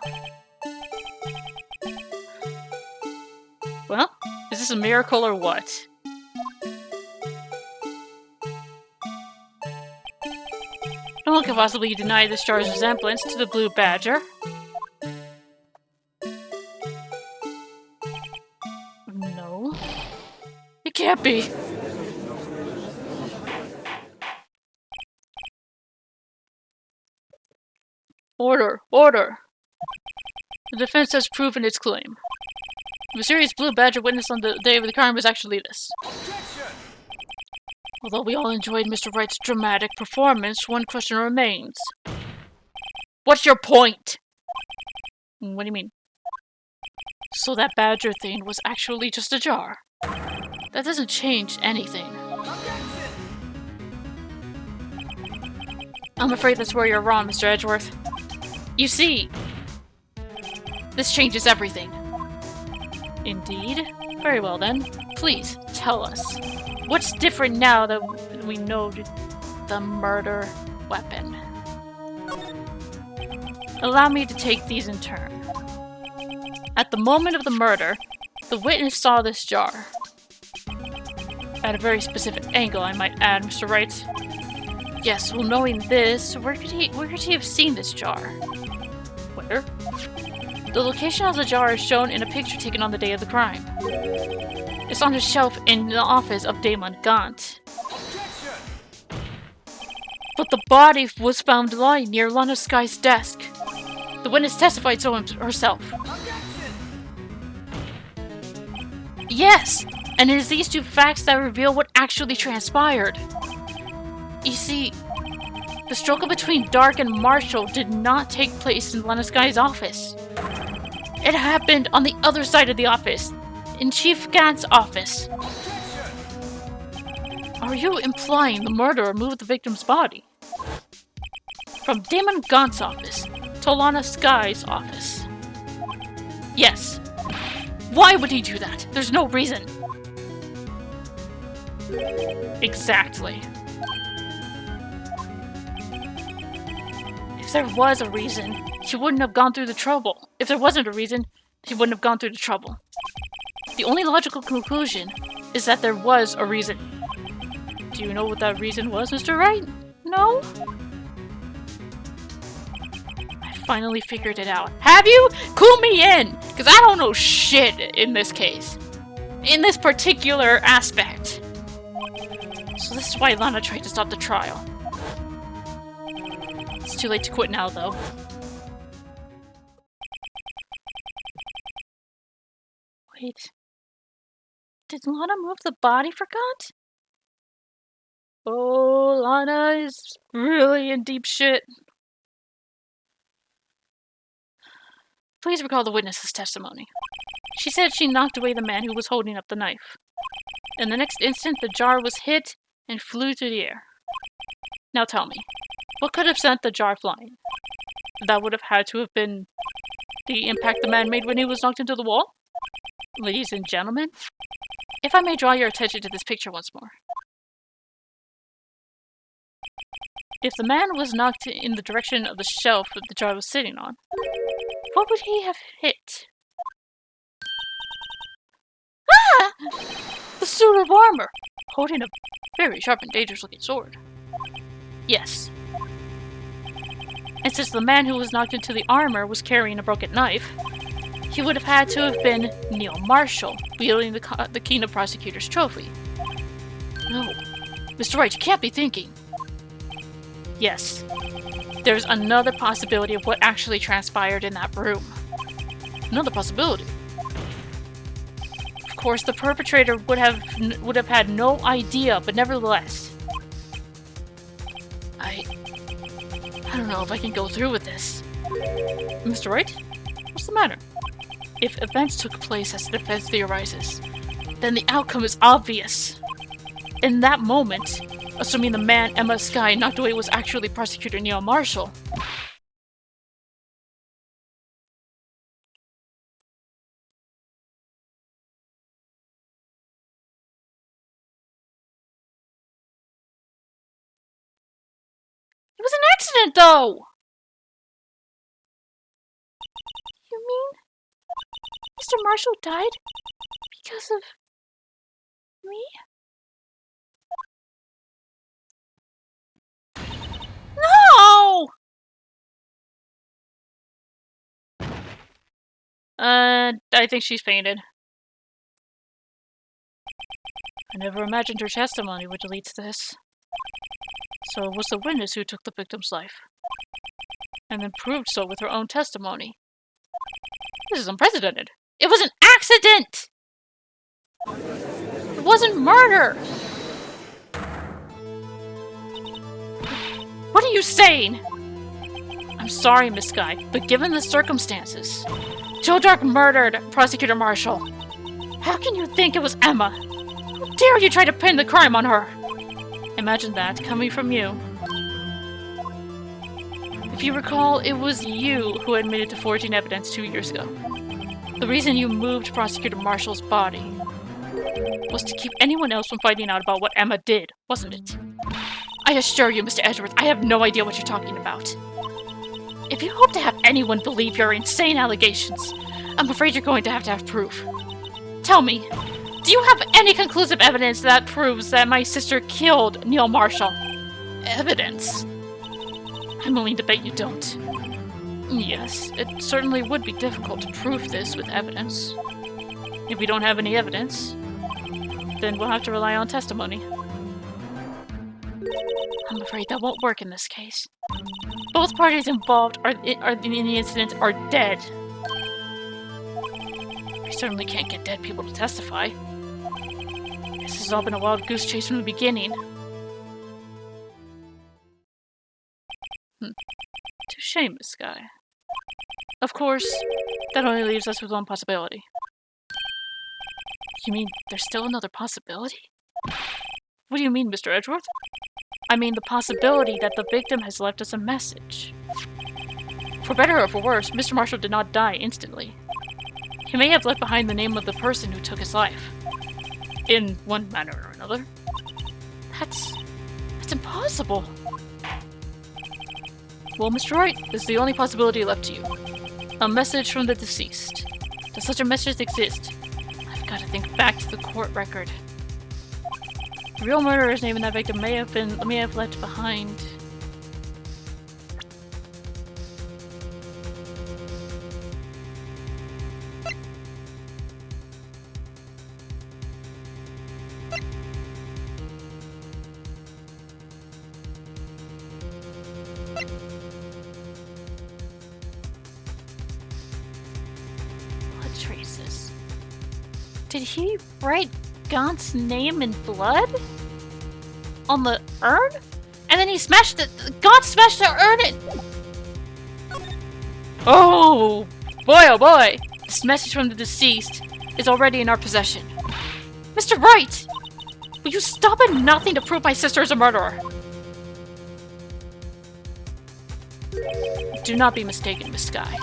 Well, is this a miracle or what? No one can possibly deny this jar's resemblance to the blue badger. No. It can't be. Order! Order! The defense has proven its claim. The mysterious blue badger witnessed on the day of the crime was actually this. Objection! Although we all enjoyed Mr. Wright's dramatic performance, one question remains. What's your point? What do you mean? So that badger thing was actually just a jar. That doesn't change anything. Objection! I'm afraid that's where you're wrong, Mr. Edgeworth. You see, this changes everything. Indeed? Very well then. Please, tell us. What's different now that we know the murder weapon? Allow me to take these in turn. At the moment of the murder, the witness saw this jar. At a very specific angle, I might add, Mr. Wright. Yes, well, knowing this, where could he have seen this jar? Where? The location of the jar is shown in a picture taken on the day of the crime. It's on a shelf in the office of Damon Gaunt. Objection! But the body was found lying near Lana Sky's desk. The witness testified so herself. Objection! Yes, and it is these two facts that reveal what actually transpired. You see, the struggle between Dark and Marshall did not take place in Lana Sky's office. It happened on the other side of the office, in Chief Gant's office. Objection! Are you implying the murderer moved the victim's body from Damon Gaunt's office to Lana Sky's office? Yes. Why would he do that? There's no reason. Exactly. If there was a reason, he wouldn't have gone through the trouble. If there wasn't a reason, he wouldn't have gone through the trouble. The only logical conclusion is that there was a reason. Do you know what that reason was, Mr. Wright? No? I finally figured it out. Have you? Clue me in! Because I don't know shit in this case. In this particular aspect. So this is why Lana tried to stop the trial. It's too late to quit now, though. Wait. Did Lana move the body for Gaunt? Oh, Lana is really in deep shit. Please recall the witness's testimony. She said she knocked away the man who was holding up the knife. In the next instant, the jar was hit and flew through the air. Now tell me, what could have sent the jar flying? That would have had to have been the impact the man made when he was knocked into the wall? Ladies and gentlemen, if I may draw your attention to this picture once more. If the man was knocked in the direction of the shelf that the jar was sitting on, what would he have hit? Ah! The suit of armor, holding a very sharp and dangerous looking sword. Yes. And since the man who was knocked into the armor was carrying a broken knife, he would have had to have been Neil Marshall, wielding the King of Prosecutors trophy. No. Mr. Wright, you can't be thinking. Yes. There's another possibility of what actually transpired in that room. Another possibility. Of course, the perpetrator would have had no idea, but nevertheless. I don't know if I can go through with this. Mr. Wright? What's the matter? If events took place as the defense theorizes, then the outcome is obvious. In that moment, assuming the man Emma Sky knocked away was actually Prosecutor Neil Marshall. It was an accident, though! You mean Mr. Marshall died because of me? No! I think she's fainted. I never imagined her testimony would lead to this. So it was the witness who took the victim's life. And then proved so with her own testimony. This is unprecedented. It was an accident! It wasn't murder! What are you saying? I'm sorry, Miss Sky, but given the circumstances, Joe Dark murdered Prosecutor Marshall. How can you think it was Emma? How dare you try to pin the crime on her? Imagine that coming from you. If you recall, it was you who admitted to forging evidence 2 years ago. The reason you moved Prosecutor Marshall's body was to keep anyone else from finding out about what Emma did, wasn't it? I assure you, Mr. Edwards, I have no idea what you're talking about. If you hope to have anyone believe your insane allegations, I'm afraid you're going to have proof. Tell me, do you have any conclusive evidence that proves that my sister killed Neil Marshall? Evidence? I'm willing to bet you don't. Yes, it certainly would be difficult to prove this with evidence. If we don't have any evidence, then we'll have to rely on testimony. I'm afraid that won't work in this case. Both parties involved in the incident are dead. We certainly can't get dead people to testify. This has all been a wild goose chase from the beginning. Touché, Miss Sky. Of course, that only leaves us with one possibility. You mean there's still another possibility? What do you mean, Mr. Edgeworth? I mean the possibility that the victim has left us a message. For better or for worse, Mr. Marshall did not die instantly. He may have left behind the name of the person who took his life. In one manner or another. That's impossible. Well, Mr. Wright, this is the only possibility left to you. A message from the deceased. Does such a message exist? I've got to think back to the court record. The real murderer's name in that victim may have left behind. Blood traces. Did he write Gaunt's name in blood? On the urn? And then he smashed Gaunt smashed the urn Oh boy! This message from the deceased is already in our possession. Mr. Wright! Will you stop at nothing to prove my sister is a murderer? Do not be mistaken, Miss Sky.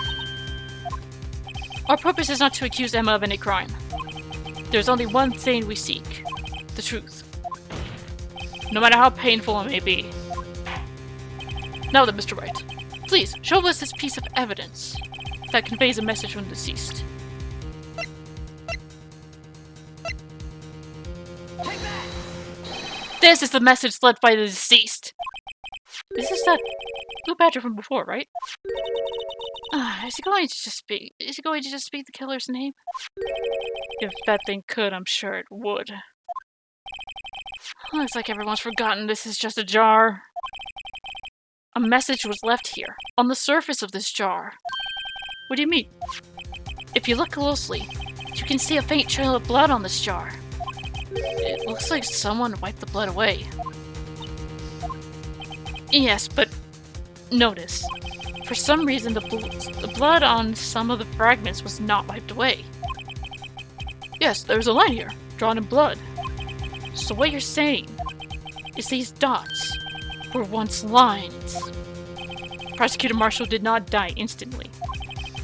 Our purpose is not to accuse Emma of any crime. There's only one thing we seek. The truth. No matter how painful it may be. Now then, Mr. Wright, please show us this piece of evidence that conveys a message from the deceased. This is the message left by the deceased. This is that blue badger from before, right? Is he going to just speak the killer's name? If that thing could, I'm sure it would. Looks like everyone's forgotten this is just a jar. A message was left here, on the surface of this jar. What do you mean? If you look closely, you can see a faint trail of blood on this jar. It looks like someone wiped the blood away. Yes, but notice. For some reason, the blood on some of the fragments was not wiped away. Yes, there's a line here, drawn in blood. So what you're saying is these dots were once lines. Prosecutor Marshall did not die instantly.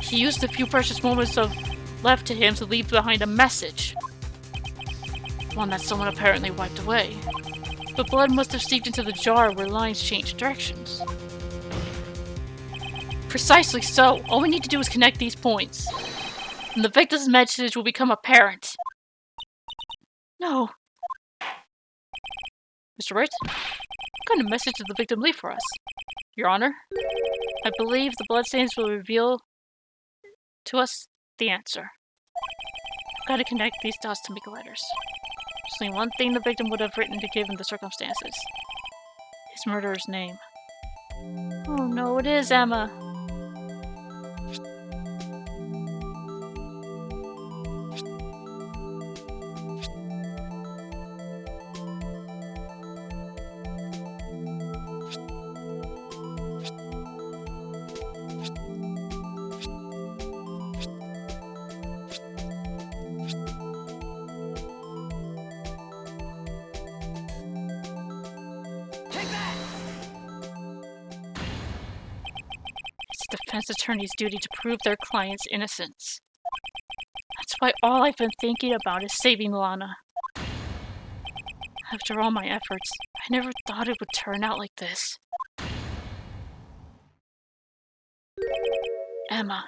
He used the few precious moments left to him to leave behind a message. One that someone apparently wiped away. The blood must have seeped into the jar where lines changed directions. Precisely so. All we need to do is connect these points. And the victim's message will become apparent. No. Mr. Wright, what kind of message did the victim leave for us? Your Honor, I believe the bloodstains will reveal to us the answer. I've got to connect these dots to make letters. There's only one thing the victim would have written to give him the circumstances. His murderer's name. Oh no, it is Emma. Defense attorney's duty to prove their client's innocence. That's why all I've been thinking about is saving Lana. After all my efforts, I never thought it would turn out like this. Emma.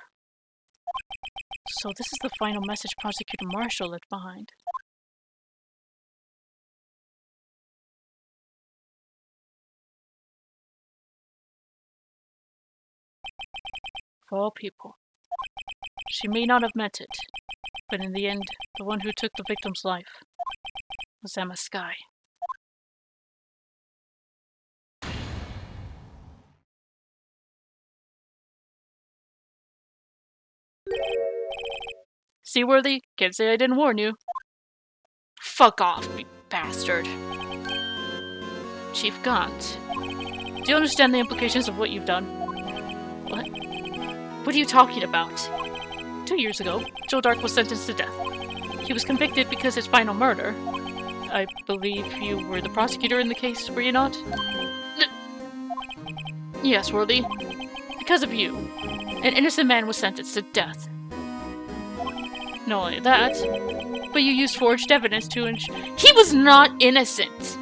So this is the final message Prosecutor Marshall left behind. Of all people. She may not have meant it, but in the end, the one who took the victim's life was Emma Sky. Seaworthy, can't say I didn't warn you. Fuck off, you bastard. Chief Gaunt, do you understand the implications of what you've done? What? What are you talking about? 2 years ago, Joe Dark was sentenced to death. He was convicted because his final murder. I believe you were the prosecutor in the case, were you not? Yes, Worthy. Because of you, an innocent man was sentenced to death. Not only that, but you used forged evidence to ensure he was not innocent.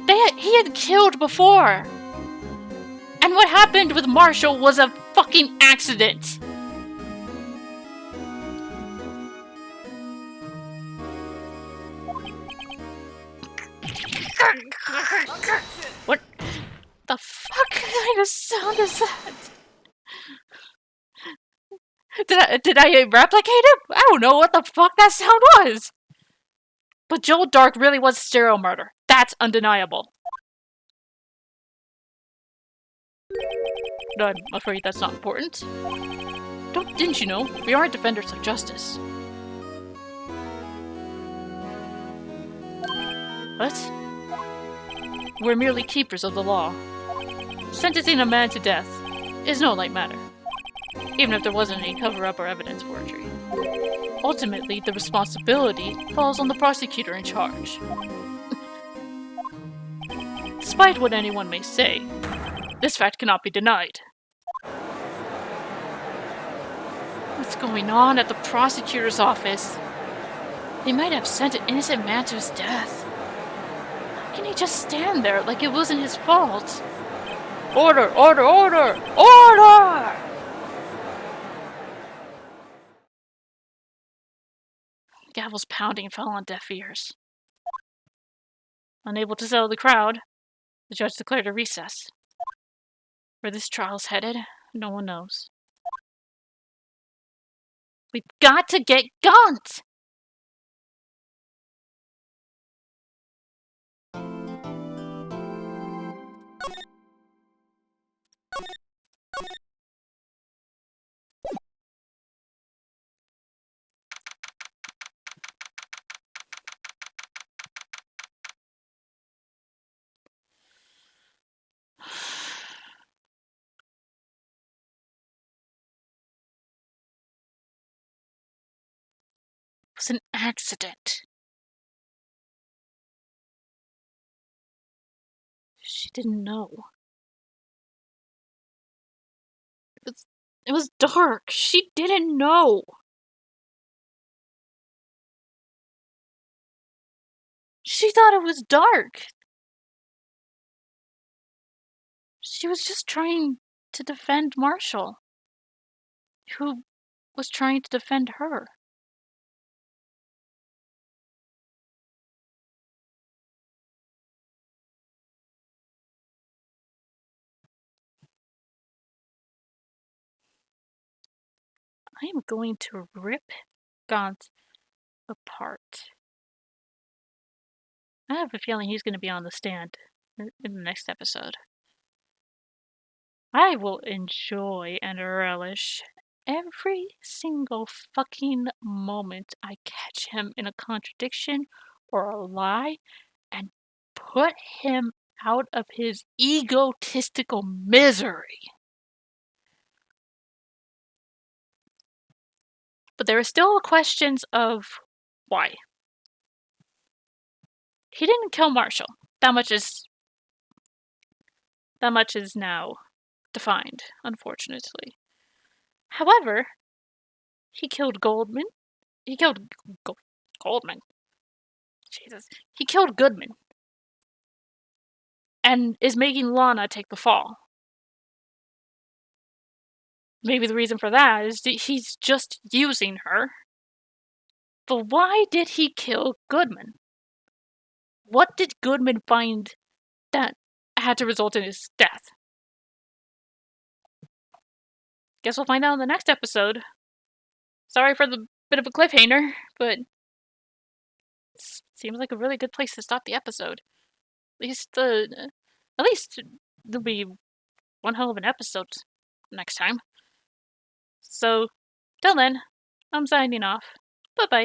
He had killed before. And what happened with Marshall was a fucking accident. What the fuck kind of sound is that? Did I replicate it? I don't know what the fuck that sound was. But Joel Dark really was a serial murder. That's undeniable. No, I'm afraid that's not important. Didn't you know? We aren't defenders of justice. What? We're merely keepers of the law. Sentencing a man to death is no light matter, even if there wasn't any cover-up or evidence forgery. Ultimately, the responsibility falls on the prosecutor in charge. Despite what anyone may say, this fact cannot be denied. What's going on at the prosecutor's office? They might have sent an innocent man to his death. How can he just stand there like it wasn't his fault? Order! Order! Order! Order! Gavel's pounding fell on deaf ears. Unable to settle the crowd, the judge declared a recess. Where this trial's headed, no one knows. We've got to get Gaunt! It was an accident. She didn't know. It was dark. She didn't know. She thought it was dark. She was just trying to defend Marshall, who was trying to defend her. I am going to rip Gaunt apart. I have a feeling he's going to be on the stand in the next episode. I will enjoy and relish every single fucking moment I catch him in a contradiction or a lie and put him out of his egotistical misery. But there are still questions of why. He didn't kill Marshall. That much is now defined, unfortunately. However, he killed Goldman. He killed Goldman. Jesus. He killed Goodman. And is making Lana take the fall. Maybe the reason for that is that he's just using her. But why did he kill Goodman? What did Goodman find that had to result in his death? Guess we'll find out in the next episode. Sorry for the bit of a cliffhanger, but it seems like a really good place to stop the episode. At least there'll be one hell of an episode next time. So, till then, I'm signing off. Bye-bye.